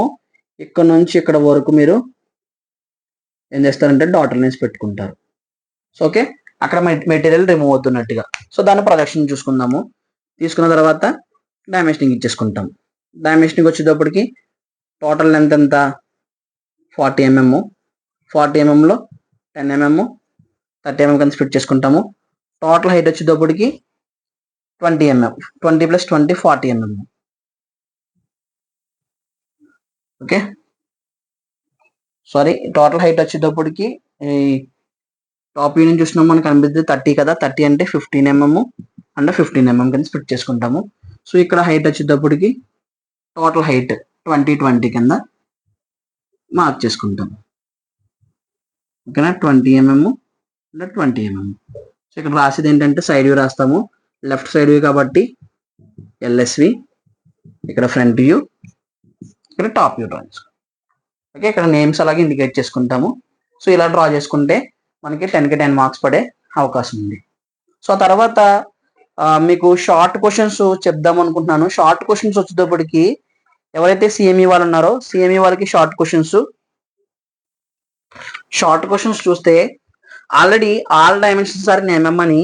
ఇక్కడ నుంచి ఇక్కడ వరకు మీరు ఏం చేస్తారంటే డాటర్ లైన్స్ పెట్టుకుంటారు. సో ఓకే, అక్కడ మెటీరియల్ రిమూవ్ అవుతున్నట్టుగా. సో దాని ప్రొజెక్షన్ చూసుకుందాము. తీసుకున్న తర్వాత డైమెన్షనింగ్ ఇచ్చేసుకుంటాం. డైమెన్షనింగ్ వచ్చేటప్పటికి టోటల్ లెంత్ ఎంత 40 mm. 40 mm లో 10 mm 30 mm కింద స్ప్లిట్ చేసుకుంటాము. టోటల్ హైట్ వచ్చేటప్పటికి 20 mm. 20 + 20 40 mm. Okay, sorry, total height వచ్చేటప్పటికి ఈ టాప్ వ్యూ నుంచి చూసినా మనకు కనిపిస్తుంది 30 కదా, 30 అంటే 15 mm అండ్ 15 mm కింద స్ప్లిట్ చేసుకుంటాము. సో ఇక్కడ హైట్ వచ్చేటప్పటికి టోటల్ హైట్ 20 కింద మార్క్ చేసుకుంటాం. ఓకేనా, 20 mm అండ్ 20 mm. సో ఇక్కడ రాసేది ఏంటంటే సైడ్ వ్యూ రాస్తాము. లెఫ్ట్ సైడ్ వ్యూ కాబట్టి LSV, ఇక్కడ ఫ్రంట్ వ్యూ, ఇక్కడ టాప్ వ్యూ డ్రా చేసుకుంటాం. ఓకే, ఇక్కడ నేమ్స్ అలాగే ఇండికేట్ చేసుకుంటాము. సో ఇలా డ్రా చేసుకుంటే మనకి 10కి 10 మార్క్స్ పడే అవకాశం ఉంది. సో తర్వాత మీకు షార్ట్ క్వశ్చన్స్ చెప్దాం అనుకుంటున్నాను. షార్ట్ క్వశ్చన్స్ వచ్చేటప్పటికి ఎవరైతే CME వాళ్ళు ఉన్నారో CME వాళ్ళకి షార్ట్ క్వశ్చన్స్ చూస్తే already all dimensions are in mm అని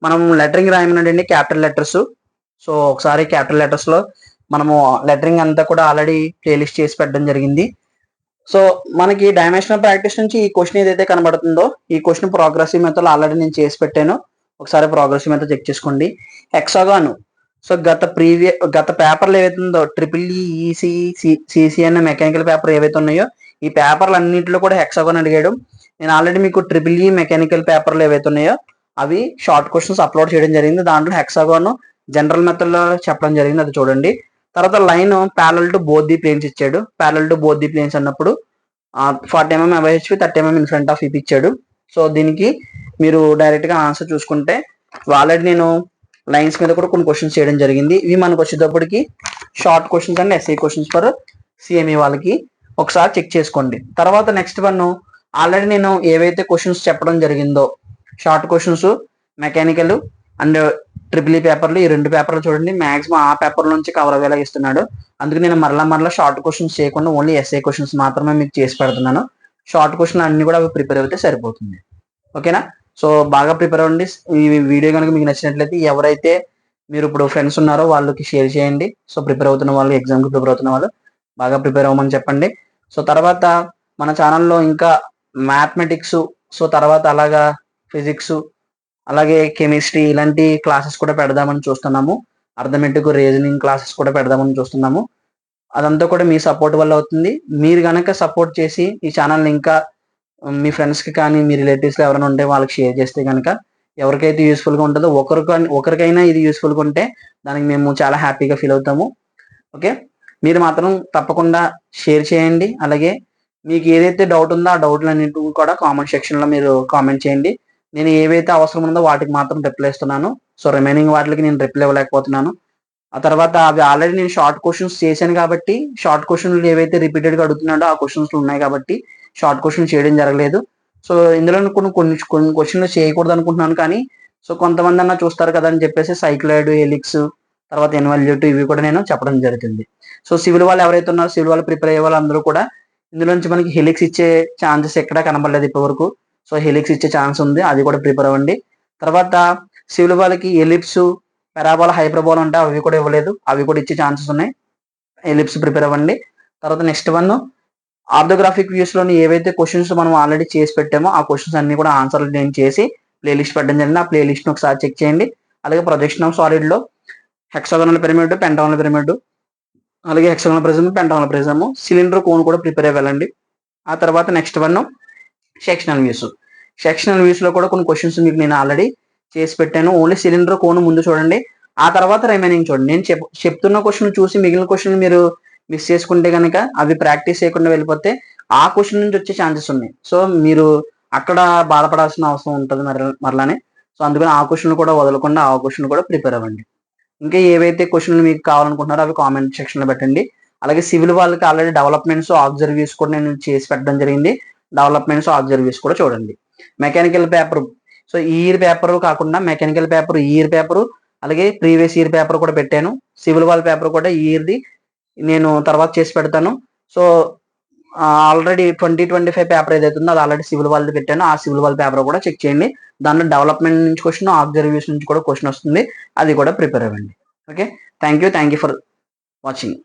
మనం లెటరింగ్ రాయమన్నాడండి, క్యాపిటల్ లెటర్స్. సో ఒకసారి క్యాపిటల్ లెటర్స్ లో మనము లెటరింగ్ అంతా కూడా ఆల్రెడీ ప్లేలిస్ట్ చేసి పెట్టడం జరిగింది. సో మనకి డైమెన్షనల్ ప్రాక్టీస్ నుంచి ఈ క్వశ్చన్ ఏదైతే కనబడుతుందో ఈ క్వశ్చన్ ప్రోగ్రెసివ్ మెథడ్ ఆల్రెడీ నేను చేసి పెట్టాను. ఒకసారి ప్రోగ్రెసివ్ మెథడ్ చెక్ చేసుకోండి. హెక్సాగాన్, సో గత పేపర్లు ఏవైతుందో EEE, EC, CC అన్న మెకానికల్ పేపర్ ఏవైతే ఉన్నాయో ఈ పేపర్లు అన్నింటిలో కూడా హెక్సాగాన్ అడిగాడు. నేను ఆల్రెడీ మీకు EEE మెకానికల్ పేపర్లు ఏవైతే ఉన్నాయో అవి షార్ట్ క్వశ్చన్స్ అప్లోడ్ చేయడం జరిగింది. దాంట్లో హెక్సాగాన్ జనరల్ మెథడ్ లో చెప్పడం జరిగింది, అది చూడండి. తర్వాత line parallel to both the planes ఇచ్చాడు. Parallel to both the planes అన్నప్పుడు 40 mm above 30 mm in front of ఇప్ ఇచ్చాడు. సో దీనికి మీరు డైరెక్ట్ గా ఆన్సర్ చూసుకుంటే ఆల్రెడీ నేను లైన్స్ మీద కూడా కొన్ని క్వశ్చన్స్ చేయడం జరిగింది. ఇవి మనకు వచ్చేటప్పటికి short questions and SA questions for CME వాళ్ళకి ఒకసారి చెక్ చేసుకోండి. తర్వాత నెక్స్ట్ వన్ ఆల్రెడీ నేను ఏవైతే క్వశ్చన్స్ చెప్పడం జరిగిందో short questions mechanical and triple E పేపర్లు, ఈ 2 పేపర్లు చూడండి మాక్సిమం ఆ పేపర్ నుంచి కవర్ అయ్యేలా ఇస్తున్నాడు. అందుకు నేను మరలా షార్ట్ క్వశ్చన్స్ చేయకుండా ఓన్లీ ఎస్ఏ క్వశ్చన్స్ మాత్రమే మీకు చేసి పెడుతున్నాను. షార్ట్ క్వశ్చన్ అన్ని కూడా అవి ప్రిపేర్ అయితే సరిపోతుంది. ఓకేనా? సో బాగా ప్రిపేర్ అవ్వండి. ఈ వీడియో కనుక మీకు నచ్చినట్లయితే ఎవరైతే మీరు ఇప్పుడు ఫ్రెండ్స్ ఉన్నారో వాళ్ళకి షేర్ చేయండి. సో ప్రిపేర్ అవుతున్న వాళ్ళు, ఎగ్జామ్కి ప్రిపేర్ అవుతున్న వాళ్ళు బాగా ప్రిపేర్ అవ్వమని చెప్పండి. సో తర్వాత మన ఛానల్లో ఇంకా మ్యాథమెటిక్స్, సో తర్వాత అలాగా ఫిజిక్స్, అలాగే కెమిస్ట్రీ ఇలాంటి క్లాసెస్ కూడా పెడదామని చూస్తున్నాము. అర్థమెటిక్, రీజనింగ్ క్లాసెస్ కూడా పెడదామని చూస్తున్నాము. అదంతా కూడా మీ సపోర్ట్ వల్ల అవుతుంది. మీరు కనుక సపోర్ట్ చేసి ఈ ఛానల్ని ఇంకా మీ ఫ్రెండ్స్కి కానీ మీ రిలేటివ్స్లో ఎవరైనా ఉంటే వాళ్ళకి షేర్ చేస్తే కనుక ఎవరికైతే యూస్ఫుల్గా ఉంటుందో ఒకరికైనా ఇది యూస్ఫుల్గా ఉంటే దానికి మేము చాలా హ్యాపీగా ఫీల్ అవుతాము. ఓకే, మీరు మాత్రం తప్పకుండా షేర్ చేయండి. అలాగే మీకు ఏదైతే డౌట్ ఉందో ఆ డౌట్లన్నింటి కూడా కామెంట్ సెక్షన్లో మీరు కామెంట్ చేయండి. నేను ఏవైతే అవసరం ఉందో వాటికి మాత్రం రిప్లై ఇస్తున్నాను. సో రిమైనింగ్ వాటికి నేను రిప్లై ఇవ్వలేకపోతున్నాను. ఆ తర్వాత అవి ఆల్రెడీ నేను షార్ట్ క్వశ్చన్స్ చేశాను కాబట్టి షార్ట్ క్వశ్చన్లు ఏవైతే రిపీటెడ్గా అడుగుతున్నాడో ఆ క్వశ్చన్స్ ఉన్నాయి కాబట్టి షార్ట్ క్వశ్చన్ చేయడం జరగలేదు. సో ఇందులో కొన్ని క్వశ్చన్లు చేయకూడదు అనుకుంటున్నాను. కానీ సో కొంతమంది అన్న చూస్తారు కదా అని చెప్పేసి సైక్లాయిడ్, హెలిక్స్, తర్వాత ఇన్వాల్యూట్ ఇవి కూడా నేను చెప్పడం జరుగుతుంది. సో సివిల్ వాళ్ళు ఎవరైతే ఉన్నారో సివిల్ వాళ్ళు ప్రిపేర్ అయ్యే వాళ్ళు అందరూ కూడా ఇందులో నుంచి మనకి హెలిక్స్ ఇచ్చే ఛాన్సెస్ ఎక్కడా కనబడలేదు ఇప్పటివరకు. సో హెలిక్స్ ఇచ్చే ఛాన్స్ ఉంది, అది కూడా ప్రిపేర్ అవ్వండి. తర్వాత సివిల్ వాళ్ళకి ఎలిప్స్, పెరాబోలా, హైపర్బోలా అంటే అవి కూడా ఇవ్వలేదు, అవి కూడా ఇచ్చే ఛాన్సెస్ ఉన్నాయి. ఎలిప్స్ ప్రిపేర్ అవ్వండి. తర్వాత నెక్స్ట్ వన్ ఆర్థోగ్రాఫిక్ వ్యూస్లోని ఏవైతే క్వశ్చన్స్ మనం ఆల్రెడీ చేసి పెట్టామో ఆ క్వశ్చన్స్ అన్ని కూడా ఆన్సర్లు నేను చేసి ప్లేలిస్ట్ పెట్టడం జరిగింది. ఆ ప్లేలిస్ట్ని ఒకసారి చెక్ చేయండి. అలాగే ప్రొజెక్షన్ ఆఫ్ సాలిడ్లో హెక్సాగోనల్ పిరమిడ్, పెంటాగోనల్ పిరమిడ్, అలాగే hexagonal prism, pentagonal prism, cylinder cone కూడా ప్రిపేర్ అవ్వాలండి. ఆ తర్వాత next one sectional views. Sectional వ్యూస్లో కూడా కొన్ని క్వశ్చన్స్ మీకు నేను ఆల్రెడీ చేసి పెట్టాను. ఓన్లీ సిలిండర్ కోన్ ముందు చూడండి, ఆ తర్వాత రిమైనింగ్ చూడండి. నేను చెప్తున్న క్వశ్చన్ చూసి మిగిలిన క్వశ్చన్ మీరు మిస్ చేసుకుంటే కనుక అవి ప్రాక్టీస్ చేయకుండా వెళ్ళిపోతే ఆ క్వశ్చన్ నుంచి వచ్చే ఛాన్సెస్ ఉన్నాయి. సో మీరు అక్కడ బాధపడాల్సిన అవసరం ఉంటుంది మరలానే. సో అందుకని ఆ క్వశ్చన్ కూడా వదలకుండా ఆ క్వశ్చన్ కూడా ప్రిపేర్ అవ్వండి. ఇంకా ఏవైతే క్వశ్చన్లు మీకు కావాలనుకుంటున్నారో అవి కామెంట్ సెక్షన్లో పెట్టండి. అలాగే సివిల్ వాళ్ళకి ఆల్రెడీ డెవలప్మెంట్స్, ఆబ్జర్వ్యూస్ కూడా నేను చేసి పెట్టడం జరిగింది. డెవలప్మెంట్స్, ఆబ్జర్వ్యూస్ కూడా చూడండి. మెకానికల్ పేపర్, సో ఈ ఇయర్ పేపర్ కాకుండా మెకానికల్ పేపర్, ఈ ఇయర్ పేపరు, అలాగే ప్రీవియస్ ఇయర్ పేపర్ కూడా పెట్టాను. సివిల్ వాళ్ళ పేపర్ కూడా ఈ ఇయర్ది నేను తర్వాత చేసి పెడతాను. సో ఆల్రెడీ 2025 పేపర్ ఏదైతే ఉందో అది ఆల్రెడీ సివిల్ వాళ్ళది పెట్టాను. ఆ సివిల్ వాళ్ళ పేపర్ కూడా చెక్ చేయండి. దాంట్లో డెవలప్మెంట్ నుంచి క్వశ్చన్, ఆబ్జర్వేషన్ నుంచి కూడా క్వశ్చన్ వస్తుంది, అది కూడా ప్రిపేర్ అవ్వండి. Okay, thank you for watching.